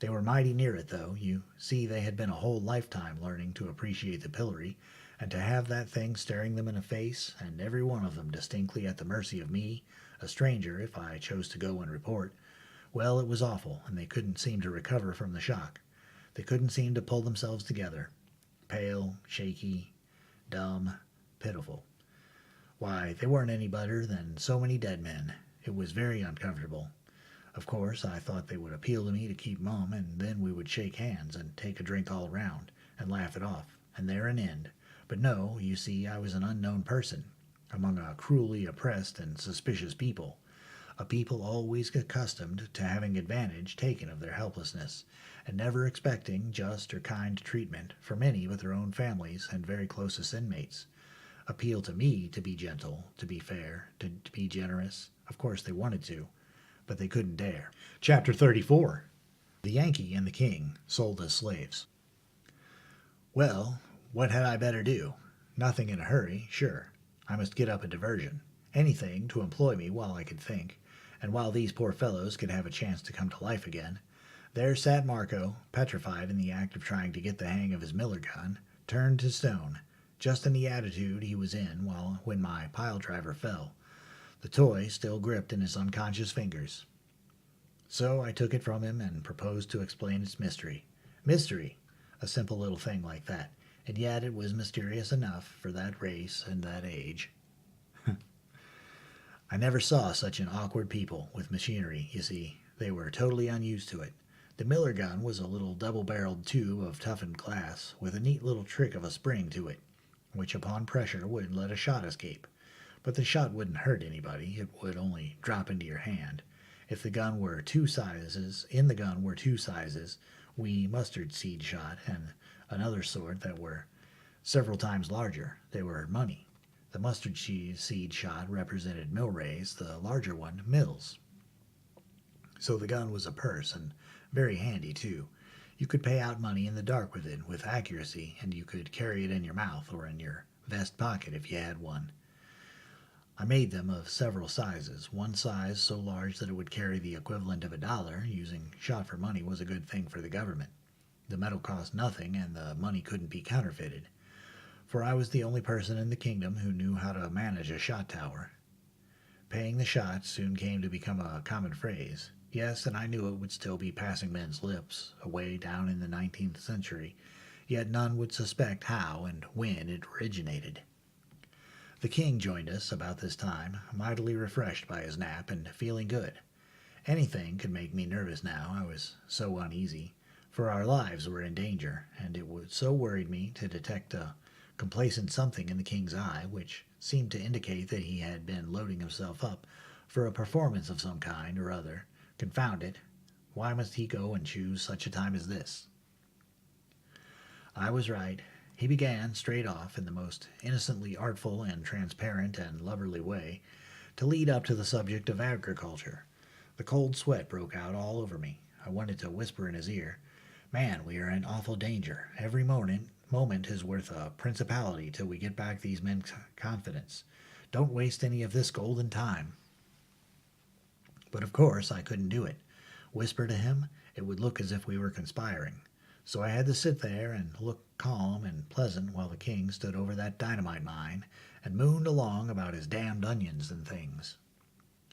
Speaker 1: They were mighty near it, though. You see, they had been a whole lifetime learning to appreciate the pillory, and to have that thing staring them in the face, and every one of them distinctly at the mercy of me, a stranger, if I chose to go and report, well, it was awful, and they couldn't seem to recover from the shock. They couldn't seem to pull themselves together. Pale, shaky, dumb, pitiful. Why, they weren't any better than so many dead men. It was very uncomfortable. Of course, I thought they would appeal to me to keep mum, and then we would shake hands and take a drink all round, and laugh it off, and there an end. But no, you see, I was an unknown person, among a cruelly oppressed and suspicious people, a people always accustomed to having advantage taken of their helplessness, and never expecting just or kind treatment from any but their own families and very closest inmates. Appeal to me to be gentle, to be fair, to be generous. Of course they wanted to, but they couldn't dare.
Speaker 2: Chapter 34.
Speaker 1: The Yankee and the King sold as slaves. Well, what had I better do? Nothing in a hurry, sure. I must get up a diversion. Anything to employ me while I could think, and while these poor fellows could have a chance to come to life again. There sat Marco, petrified in the act of trying to get the hang of his miller gun, turned to stone, just in the attitude he was in when my pile driver fell, the toy still gripped in his unconscious fingers. So I took it from him and proposed to explain its mystery. Mystery! A simple little thing like that. And yet it was mysterious enough for that race and that age. I never saw such an awkward people with machinery, you see. They were totally unused to it. The miller gun was a little double-barreled tube of toughened glass with a neat little trick of a spring to it, which upon pressure would let a shot escape. But the shot wouldn't hurt anybody. It would only drop into your hand. If the gun were two sizes, we mustard seed shot, and another sort that were several times larger. They were money. The mustard seed shot represented millrays, the larger one mills. So the gun was a purse, and very handy too. You could pay out money in the dark with it with accuracy, and you could carry it in your mouth or in your vest pocket if you had one. I made them of several sizes. One size so large that it would carry the equivalent of $1, using shot for money was a good thing for the government. The metal cost nothing, and the money couldn't be counterfeited, for I was the only person in the kingdom who knew how to manage a shot tower. Paying the shot soon came to become a common phrase. Yes, and I knew it would still be passing men's lips, away down in the 19th century, yet none would suspect how and when it originated. The king joined us about this time, mightily refreshed by his nap and feeling good. Anything could make me nervous now, I was so uneasy, for our lives were in danger, and it so worried me to detect a complacent something in the king's eye, which seemed to indicate that he had been loading himself up for a performance of some kind or other. Confound it, why must he go and choose such a time as this? I was right. He began, straight off, in the most innocently artful and transparent and loverly way, to lead up to the subject of agriculture. The cold sweat broke out all over me. I wanted to whisper in his ear, "Man, we are in awful danger. Every moment is worth a principality till we get back these men's confidence. Don't waste any of this golden time." But of course I couldn't do it. Whisper to him, it would look as if we were conspiring. So I had to sit there and look calm and pleasant while the king stood over that dynamite mine and mooned along about his damned onions and things.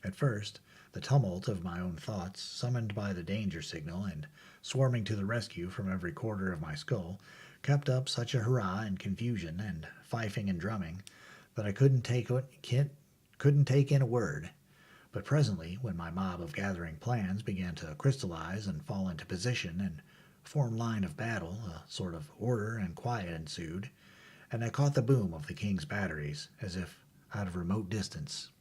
Speaker 1: At first, the tumult of my own thoughts, summoned by the danger signal and swarming to the rescue from every quarter of my skull, kept up such a hurrah and confusion and fifing and drumming that I couldn't take in a word. But presently, when my mob of gathering plans began to crystallize and fall into position and form line of battle, a sort of order and quiet ensued, and I caught the boom of the king's batteries, as if out of remote distance.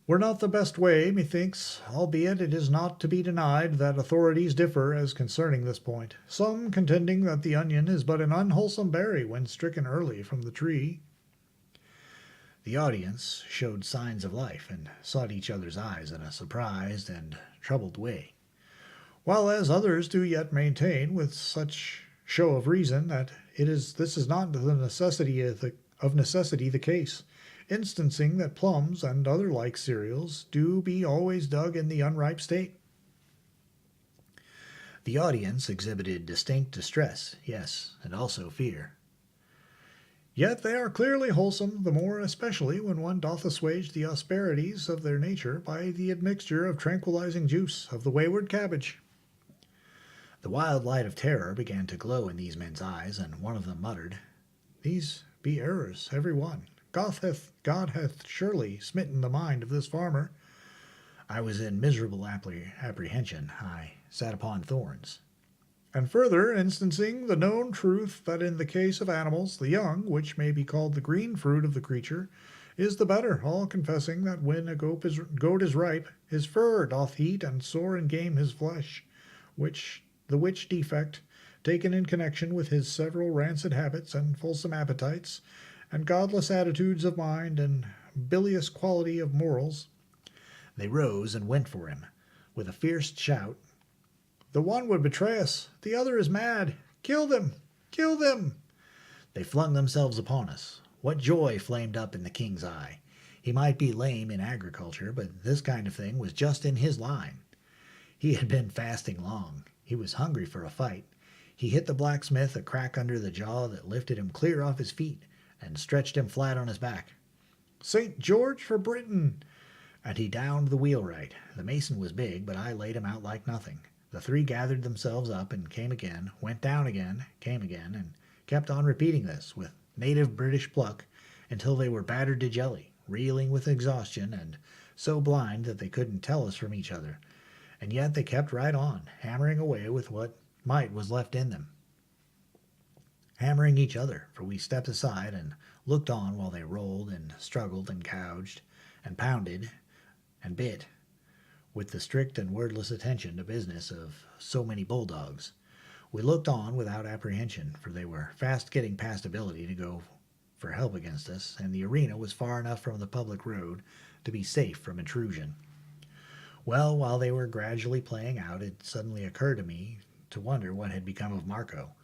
Speaker 2: "Were not the best way, methinks, albeit it is not to be denied that authorities differ as concerning this point, some contending that the onion is but an unwholesome berry when stricken early from the tree."
Speaker 1: The audience showed signs of life and sought each other's eyes in a surprised and troubled way.
Speaker 2: "While as others do yet maintain, with such show of reason, that this is not of necessity the case, instancing that plums and other like cereals do be always dug in the unripe state."
Speaker 1: The audience exhibited distinct distress, yes, and also fear.
Speaker 2: "Yet they are clearly wholesome, the more especially when one doth assuage the asperities of their nature by the admixture of tranquilizing juice of the wayward cabbage."
Speaker 1: The wild light of terror began to glow in these men's eyes, and one of them muttered,
Speaker 2: "These be errors, every one. God hath surely smitten the mind of this farmer."
Speaker 1: I was in miserable apprehension. I sat upon thorns.
Speaker 2: "And further instancing the known truth that in the case of animals, the young, which may be called the green fruit of the creature, is the better, all confessing that when a goat is ripe, his fur doth heat and sore and game his flesh, the which defect, taken in connection with his several rancid habits and fulsome appetites, and godless attitudes of mind and bilious quality of morals."
Speaker 1: They rose and went for him. With a fierce shout,
Speaker 2: "The one would betray us, the other is mad. Kill them! Kill them!"
Speaker 1: they flung themselves upon us. What joy flamed up in the king's eye! He might be lame in agriculture, but this kind of thing was just in his line. He had been fasting long. He was hungry for a fight. He hit the blacksmith a crack under the jaw that lifted him clear off his feet and stretched him flat on his back.
Speaker 2: "St. George for Britain!"
Speaker 1: And he downed the wheelwright. The mason was big, but I laid him out like nothing. The three gathered themselves up and came again, went down again, came again, and kept on repeating this with native British pluck until they were battered to jelly, reeling with exhaustion, and so blind that they couldn't tell us from each other. And yet they kept right on, hammering away with what might was left in them. Hammering each other, for we stepped aside and looked on while they rolled and struggled and gouged and pounded and bit, with the strict and wordless attention to business of so many bulldogs. We looked on without apprehension, for they were fast getting past ability to go for help against us, and the arena was far enough from the public road to be safe from intrusion. Well, while they were gradually playing out, it suddenly occurred to me to wonder what had become of Marco.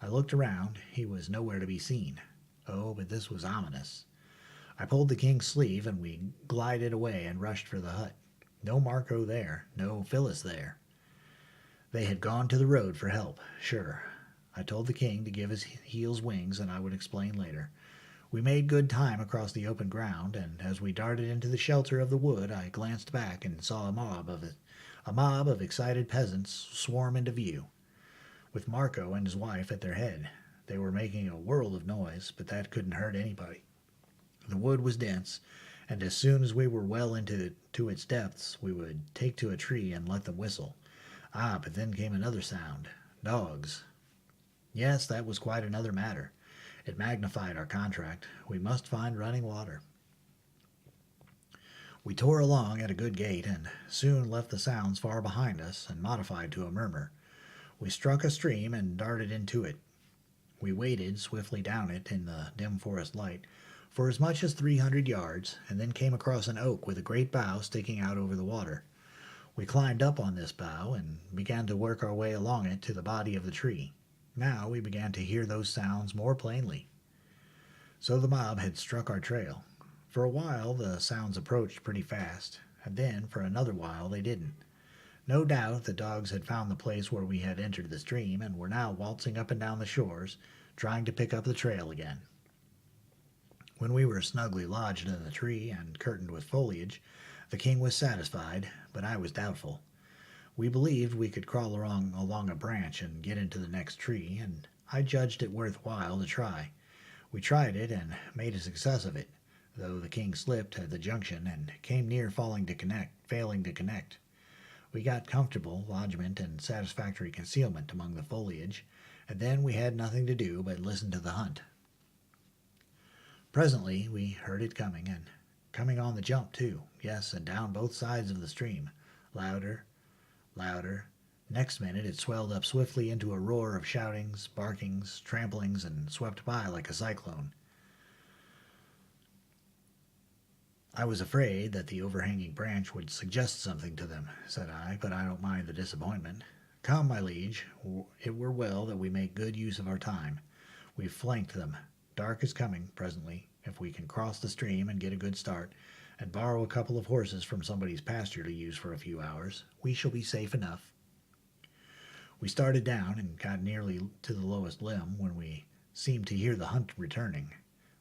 Speaker 1: I looked around. He was nowhere to be seen. Oh, but this was ominous. I pulled the king's sleeve, and we glided away and rushed for the hut. No Marco there, no Phyllis there. They had gone to the road for help, sure. I told the king to give his heels wings, and I would explain later. We made good time across the open ground, and as we darted into the shelter of the wood, I glanced back and saw a mob of excited peasants swarm into view, with Marco and his wife at their head. They were making a world of noise, but that couldn't hurt anybody. The wood was dense, and as soon as we were well into its depths, we would take to a tree and let them whistle. Ah, but then came another sound. Dogs. Yes, that was quite another matter. It magnified our contract. We must find running water. We tore along at a good gait, and soon left the sounds far behind us and modified to a murmur. We struck a stream and darted into it. We waded swiftly down it in the dim forest light for as much as 300 yards, and then came across an oak with a great bough sticking out over the water. We climbed up on this bough and began to work our way along it to the body of the tree. Now we began to hear those sounds more plainly. So the mob had struck our trail. For a while the sounds approached pretty fast, and then for another while they didn't. No doubt the dogs had found the place where we had entered the stream and were now waltzing up and down the shores, trying to pick up the trail again. When we were snugly lodged in the tree and curtained with foliage, the king was satisfied, but I was doubtful. We believed we could crawl along a branch and get into the next tree, and I judged it worth while to try. We tried it and made a success of it, though the king slipped at the junction and came near failing to connect. We got comfortable lodgment and satisfactory concealment among the foliage, and then we had nothing to do but listen to the hunt. Presently we heard it coming, and coming on the jump too, yes, and down both sides of the stream, louder, louder. Next minute it swelled up swiftly into a roar of shoutings, barkings, tramplings, and swept by like a cyclone. I was afraid that the overhanging branch would suggest something to them, said I, but I don't mind the disappointment. Come, my liege, it were well that we make good use of our time. We've flanked them. Dark is coming, presently. If we can cross the stream and get a good start, and borrow a couple of horses from somebody's pasture to use for a few hours, we shall be safe enough. We started down and got nearly to the lowest limb when we seemed to hear the hunt returning.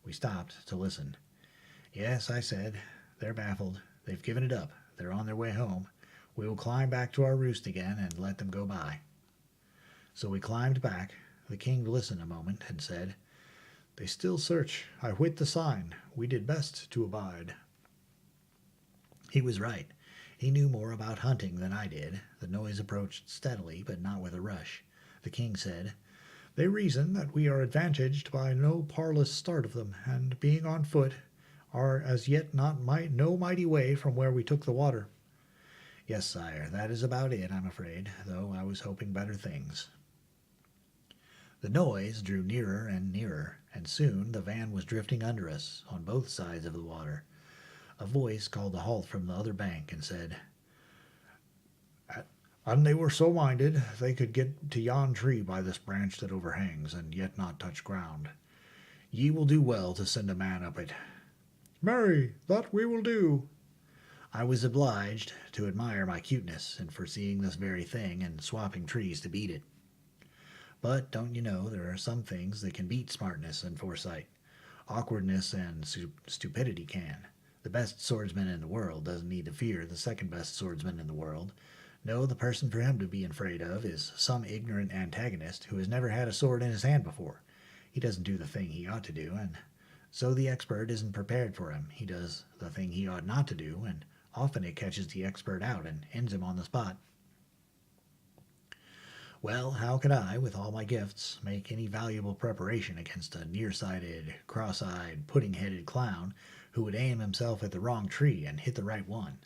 Speaker 1: We stopped to listen. Yes, I said, they're baffled. They've given it up. They're on their way home. We will climb back to our roost again and let them go by. So we climbed back. The king listened a moment and said, They still search. I wit the sign. We did best to abide. He was right. He knew more about hunting than I did. The noise approached steadily, but not with a rush. The king said, They reason that we are advantaged by no parlous start of them, and being on foot, are as yet no mighty way from where we took the water. Yes, sire, that is about it, I'm afraid, though I was hoping better things. The noise drew nearer and nearer, and soon the van was drifting under us, on both sides of the water. A voice called a halt from the other bank and said, "An they were so minded, they could get to yon tree by this branch that overhangs, and yet not touch ground. Ye will do well to send a man up it." "Marry, that we will do." I was obliged to admire my cuteness in foreseeing this very thing and swapping trees to beat it. But don't you know, there are some things that can beat smartness and foresight. Awkwardness and stupidity can. The best swordsman in the world doesn't need to fear the second best swordsman in the world. No, the person for him to be afraid of is some ignorant antagonist who has never had a sword in his hand before. He doesn't do the thing he ought to do, and so the expert isn't prepared for him. He does the thing he ought not to do, and often it catches the expert out and ends him on the spot. Well, how could I, with all my gifts, make any valuable preparation against a nearsighted, cross-eyed, pudding-headed clown who would aim himself at the wrong tree and hit the right one?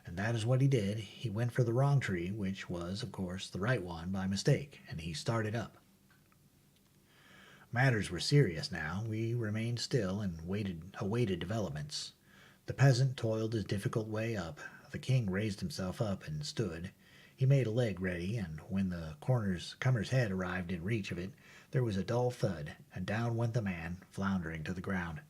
Speaker 1: And that is what he did. He went for the wrong tree, which was, of course, the right one by mistake, and he started up. Matters were serious now. We remained still and awaited developments. The peasant toiled his difficult way up. The king raised himself up and stood. He made a leg ready, and when the comer's head arrived in reach of it, there was a dull thud, and down went the man, floundering to the ground.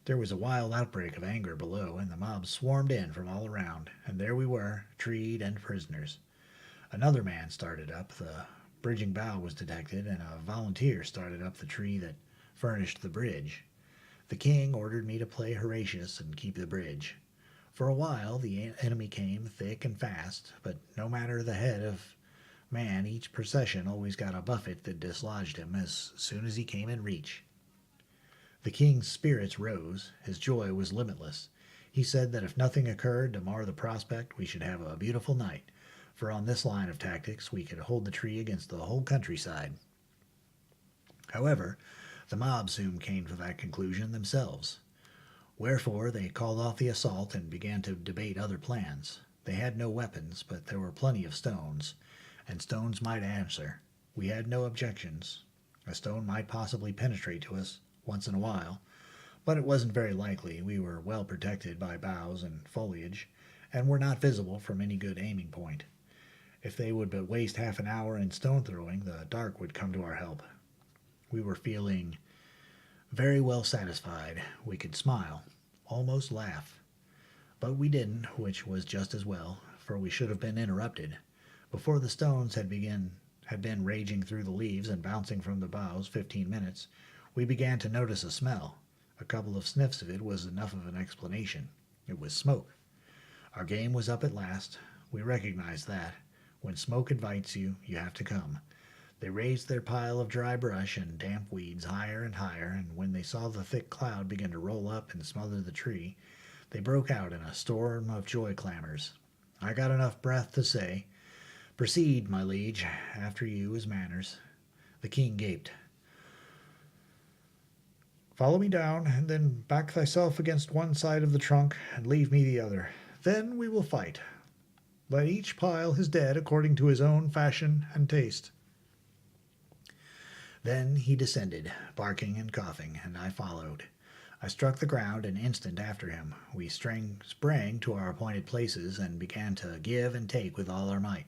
Speaker 1: There was a wild outbreak of anger below, and the mob swarmed in from all around, and there we were, treed and prisoners. Another man started up, the bridging bough was detected, and a volunteer started up the tree that furnished the bridge. The king ordered me to play Horatius and keep the bridge. For a while the enemy came thick and fast, but no matter the head of man, each procession always got a buffet that dislodged him as soon as he came in reach. The king's spirits rose. His joy was limitless. He said that if nothing occurred to mar the prospect, we should have a beautiful night, for on this line of tactics we could hold the tree against the whole countryside. However, the mob soon came to that conclusion themselves. Wherefore they called off the assault and began to debate other plans. They had no weapons, but there were plenty of stones, and stones might answer. We had no objections. A stone might possibly penetrate to us once in a while, but it wasn't very likely. We were well protected by boughs and foliage, and were not visible from any good aiming point. If they would but waste half an hour in stone throwing, the dark would come to our help. We were feeling very well satisfied. We could smile, almost laugh. But we didn't, which was just as well, for we should have been interrupted. Before the stones had been raging through the leaves and bouncing from the boughs 15 minutes, we began to notice a smell. A couple of sniffs of it was enough of an explanation. It was smoke. Our game was up at last. We recognized that. When smoke invites you, you have to come. They raised their pile of dry brush and damp weeds higher and higher, and when they saw the thick cloud begin to roll up and smother the tree, they broke out in a storm of joy clamors. I got enough breath to say, "Proceed, my liege, after you is manners." The king gaped.
Speaker 2: Follow me down, and then back thyself against one side of the trunk, and leave me the other. Then we will fight. Let each pile his dead according to his own fashion and taste.
Speaker 1: Then he descended, barking and coughing, and I followed. I struck the ground an instant after him. We sprang to our appointed places and began to give and take with all our might.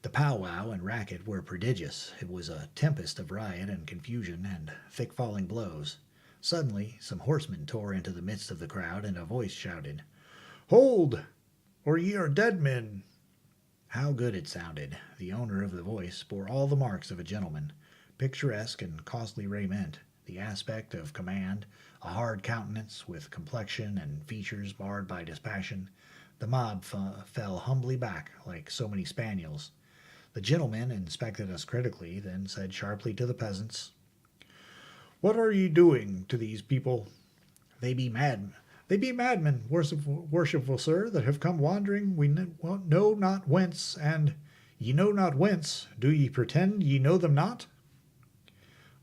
Speaker 1: The powwow and racket were prodigious. It was a tempest of riot and confusion and thick falling blows. Suddenly some horsemen tore into the midst of the crowd, and a voice shouted,
Speaker 2: "Hold, or ye are dead men."
Speaker 1: How good it sounded! The owner of the voice bore all the marks of a gentleman. Picturesque and costly raiment, the aspect of command, a hard countenance with complexion and features marred by dispassion. The mob fell humbly back like so many spaniels. The gentleman inspected us critically, then said sharply to the peasants,
Speaker 2: "What are ye doing to these people?"
Speaker 1: "They be mad."
Speaker 2: "They be madmen, worshipful sir, that have come wandering we know not whence, and ye know not whence. Do ye pretend ye know them not?"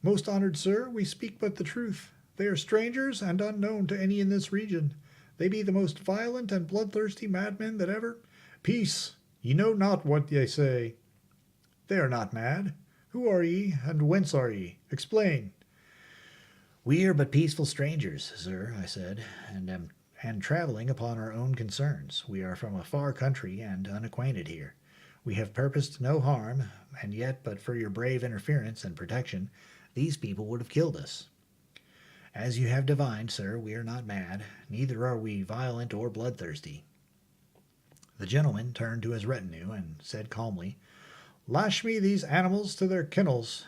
Speaker 2: "Most honored sir, we speak but the truth. They are strangers and unknown to any in this region. They be the most violent and bloodthirsty madmen that ever—" "Peace! Ye know not what ye say. They are not mad. Who are ye, and whence are ye? Explain."
Speaker 1: "We are but peaceful strangers, sir," I said, and traveling upon our own concerns. We are from a far country and unacquainted here. We have purposed no harm, and yet but for your brave interference and protection, these people would have killed us. As you have divined, sir, we are not mad, neither are we violent or bloodthirsty." The gentleman turned to his retinue and said calmly, "Lash me these animals to their kennels."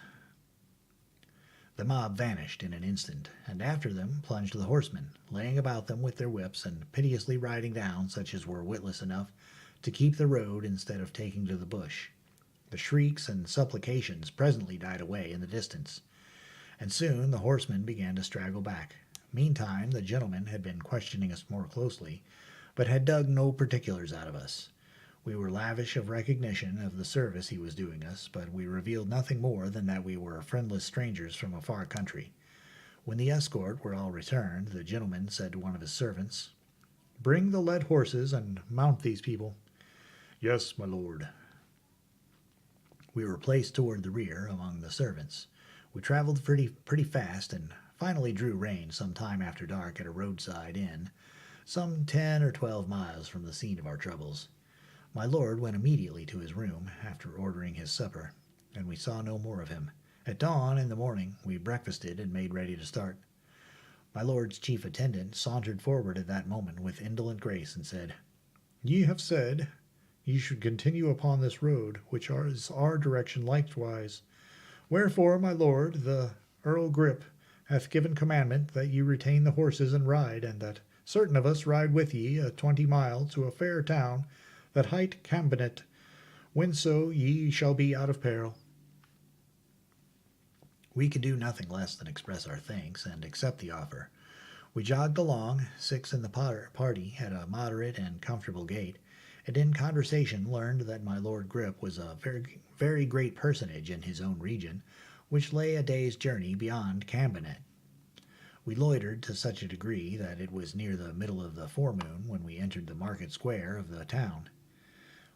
Speaker 1: The mob vanished in an instant, and after them plunged the horsemen, laying about them with their whips and piteously riding down such as were witless enough to keep the road instead of taking to the bush. The shrieks and supplications presently died away in the distance, and soon the horsemen began to straggle back. Meantime the gentleman had been questioning us more closely, but had dug no particulars out of us. We were lavish of recognition of the service he was doing us, but we revealed nothing more than that we were friendless strangers from a far country. When the escort were all returned, the gentleman said to one of his servants,
Speaker 2: "Bring the led horses and mount these people."
Speaker 1: "Yes, my lord." We were placed toward the rear among the servants. We traveled pretty fast and finally drew rein some time after dark at a roadside inn, some 10 or 12 miles from the scene of our troubles. My lord went immediately to his room after ordering his supper, and we saw no more of him. At dawn in the morning we breakfasted and made ready to start. My lord's chief attendant sauntered forward at that moment with indolent grace and said,
Speaker 2: Ye have said ye should continue upon this road, which is our direction likewise. Wherefore, my lord, the Earl Grip, hath given commandment that ye retain the horses and ride, and that certain of us ride with ye 20 mile to a fair town that hight Cambinet, whenso ye shall be out of peril.
Speaker 1: We could do nothing less than express our thanks and accept the offer. We jogged along, 6 in the party at a moderate and comfortable gait, and in conversation learned that my Lord Grip was a very great personage in his own region, which lay a day's journey beyond Cambinet. We loitered to such a degree that it was near the middle of the forenoon when we entered the market square of the town.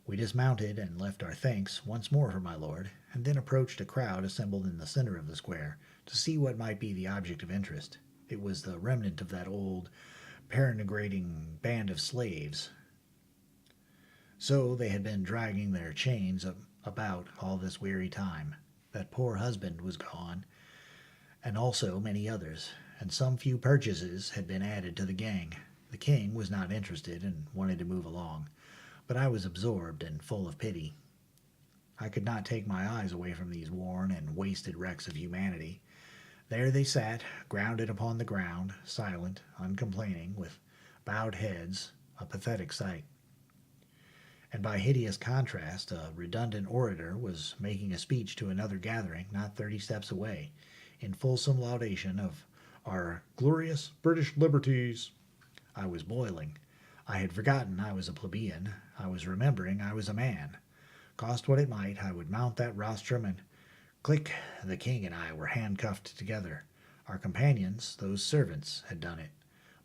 Speaker 1: We dismounted and left our thanks once more for my lord, and then approached a crowd assembled in the center of the square to see what might be the object of interest. It was the remnant of that old, peregrinating band of slaves. So they had been dragging their chains about all this weary time. That poor husband was gone, and also many others, and some few purchases had been added to the gang. The king was not interested and wanted to move along, but I was absorbed and full of pity. I could not take my eyes away from these worn and wasted wrecks of humanity. There they sat, grounded upon the ground, silent, uncomplaining, with bowed heads, a pathetic sight. And by hideous contrast, a redundant orator was making a speech to another gathering not 30 steps away, in fulsome laudation of our glorious British liberties. I was boiling. I had forgotten I was a plebeian. I was remembering I was a man. Cost what it might, I would mount that rostrum and click, the king and I were handcuffed together. Our companions, those servants, had done it.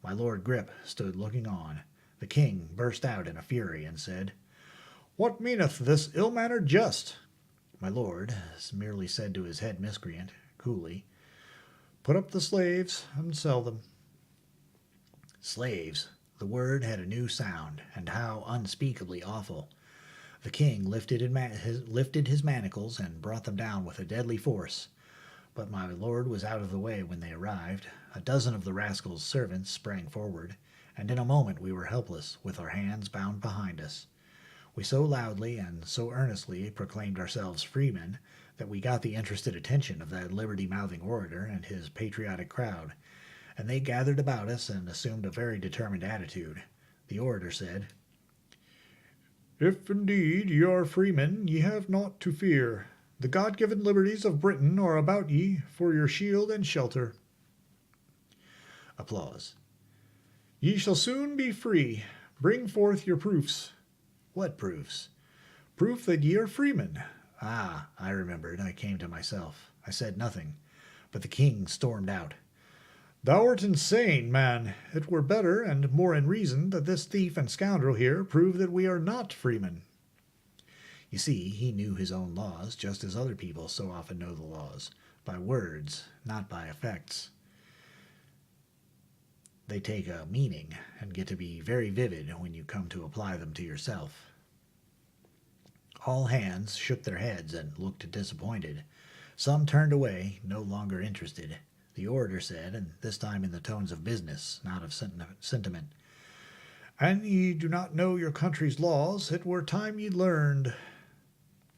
Speaker 1: My Lord Grip stood looking on. The king burst out in a fury and said, What meaneth this ill-mannered jest? My lord merely said to his head miscreant, coolly, Put up the slaves and sell them. Slaves. The word had a new sound, and how unspeakably awful. The king lifted his manacles and brought them down with a deadly force. But my lord was out of the way when they arrived. A dozen of the rascals' servants sprang forward, and in a moment we were helpless, with our hands bound behind us. We so loudly and so earnestly proclaimed ourselves freemen that we got the interested attention of that liberty-mouthing orator and his patriotic crowd, and they gathered about us and assumed a very determined attitude. The orator said,
Speaker 2: If indeed ye are freemen, ye have naught to fear. The God-given liberties of Britain are about ye for your shield and shelter.
Speaker 1: Applause.
Speaker 2: Ye shall soon be free. Bring forth your proofs.
Speaker 1: What proofs?
Speaker 2: Proof that ye are freemen.
Speaker 1: Ah, I remembered. I came to myself. I said nothing, but the king stormed out.
Speaker 2: Thou art insane, man. It were better and more in reason that this thief and scoundrel here prove that we are not freemen.
Speaker 1: You see, he knew his own laws, just as other people so often know the laws, by words, not by effects. They take a meaning and get to be very vivid when you come to apply them to yourself. All hands shook their heads and looked disappointed. Some turned away, no longer interested. The orator said, and this time in the tones of business, not of sentiment,
Speaker 2: An ye do not know your country's laws, it were time ye learned.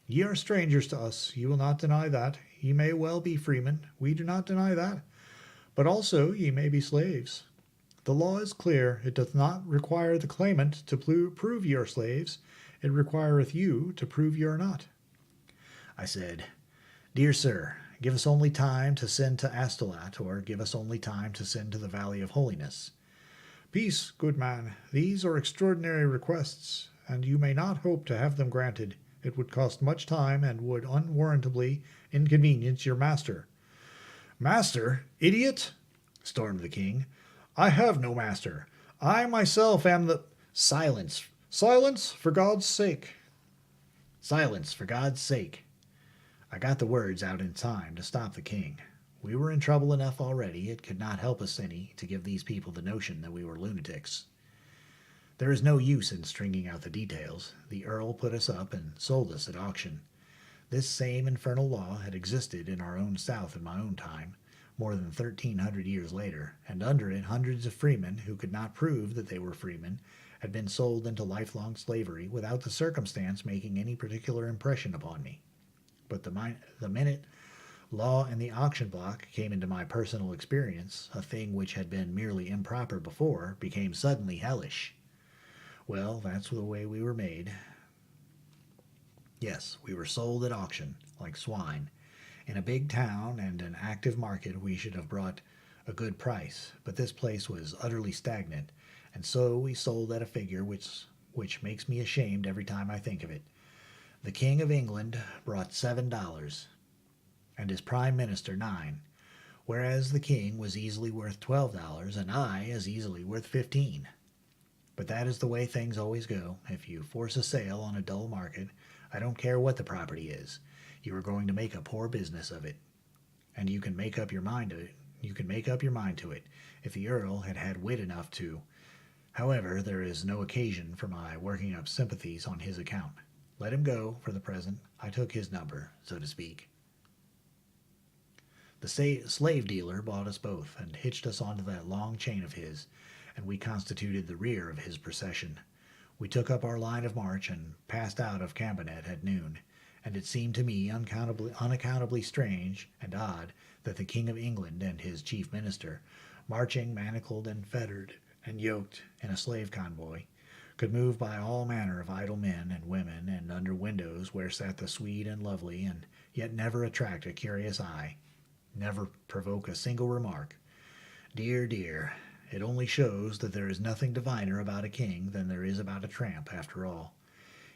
Speaker 2: Ye are strangers to us, ye will not deny that. Ye may well be freemen, we do not deny that. But also ye may be slaves. The law is clear, it doth not require the claimant to prove ye are slaves, it requireth you to prove ye are not.
Speaker 1: I said, Dear sir, give us only time to send to Astolat, or give us only time to send to the Valley of Holiness.
Speaker 2: Peace, good man, these are extraordinary requests, and you may not hope to have them granted. It would cost much time, and would unwarrantably inconvenience your master.
Speaker 1: Master? Idiot! Stormed the king.
Speaker 2: I have no master. I myself am the—
Speaker 1: Silence!
Speaker 2: Silence, for God's sake!
Speaker 1: Silence, for God's sake! I got the words out in time to stop the king. We were in trouble enough already. It could not help us any to give these people the notion that we were lunatics. There is no use in stringing out the details. The earl put us up and sold us at auction. This same infernal law had existed in our own South in my own time, more than 1,300 years later, and under it hundreds of freemen who could not prove that they were freemen had been sold into lifelong slavery without the circumstance making any particular impression upon me. But the minute law and the auction block came into my personal experience, a thing which had been merely improper before became suddenly hellish. Well, that's the way we were made. Yes, we were sold at auction, like swine. In a big town and an active market we should have brought a good price, but this place was utterly stagnant, and so we sold at a figure which makes me ashamed every time I think of it. The King of England brought $7, and his Prime Minister 9, whereas the King was easily worth $12, and I as easily worth 15. But that is the way things always go. If you force a sale on a dull market, I don't care what the property is, you are going to make a poor business of it. And you can make up your mind to it. You can make up your mind to it, if the Earl had had wit enough to. However, there is no occasion for my working up sympathies on his account. Let him go for the present. I took his number, so to speak. The slave dealer bought us both and hitched us onto that long chain of his, and we constituted the rear of his procession. We took up our line of march and passed out of Campinet at noon, and it seemed to me unaccountably strange and odd that the King of England and his chief minister, marching manacled and fettered and yoked in a slave convoy, could move by all manner of idle men and women and under windows where sat the sweet and lovely, and yet never attract a curious eye, never provoke a single remark. Dear, dear, it only shows that there is nothing diviner about a king than there is about a tramp, after all.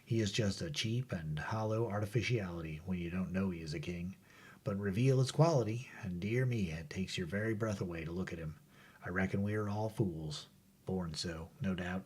Speaker 1: He is just a cheap and hollow artificiality when you don't know he is a king, but reveal his quality, and dear me, it takes your very breath away to look at him. I reckon we are all fools, born so, no doubt.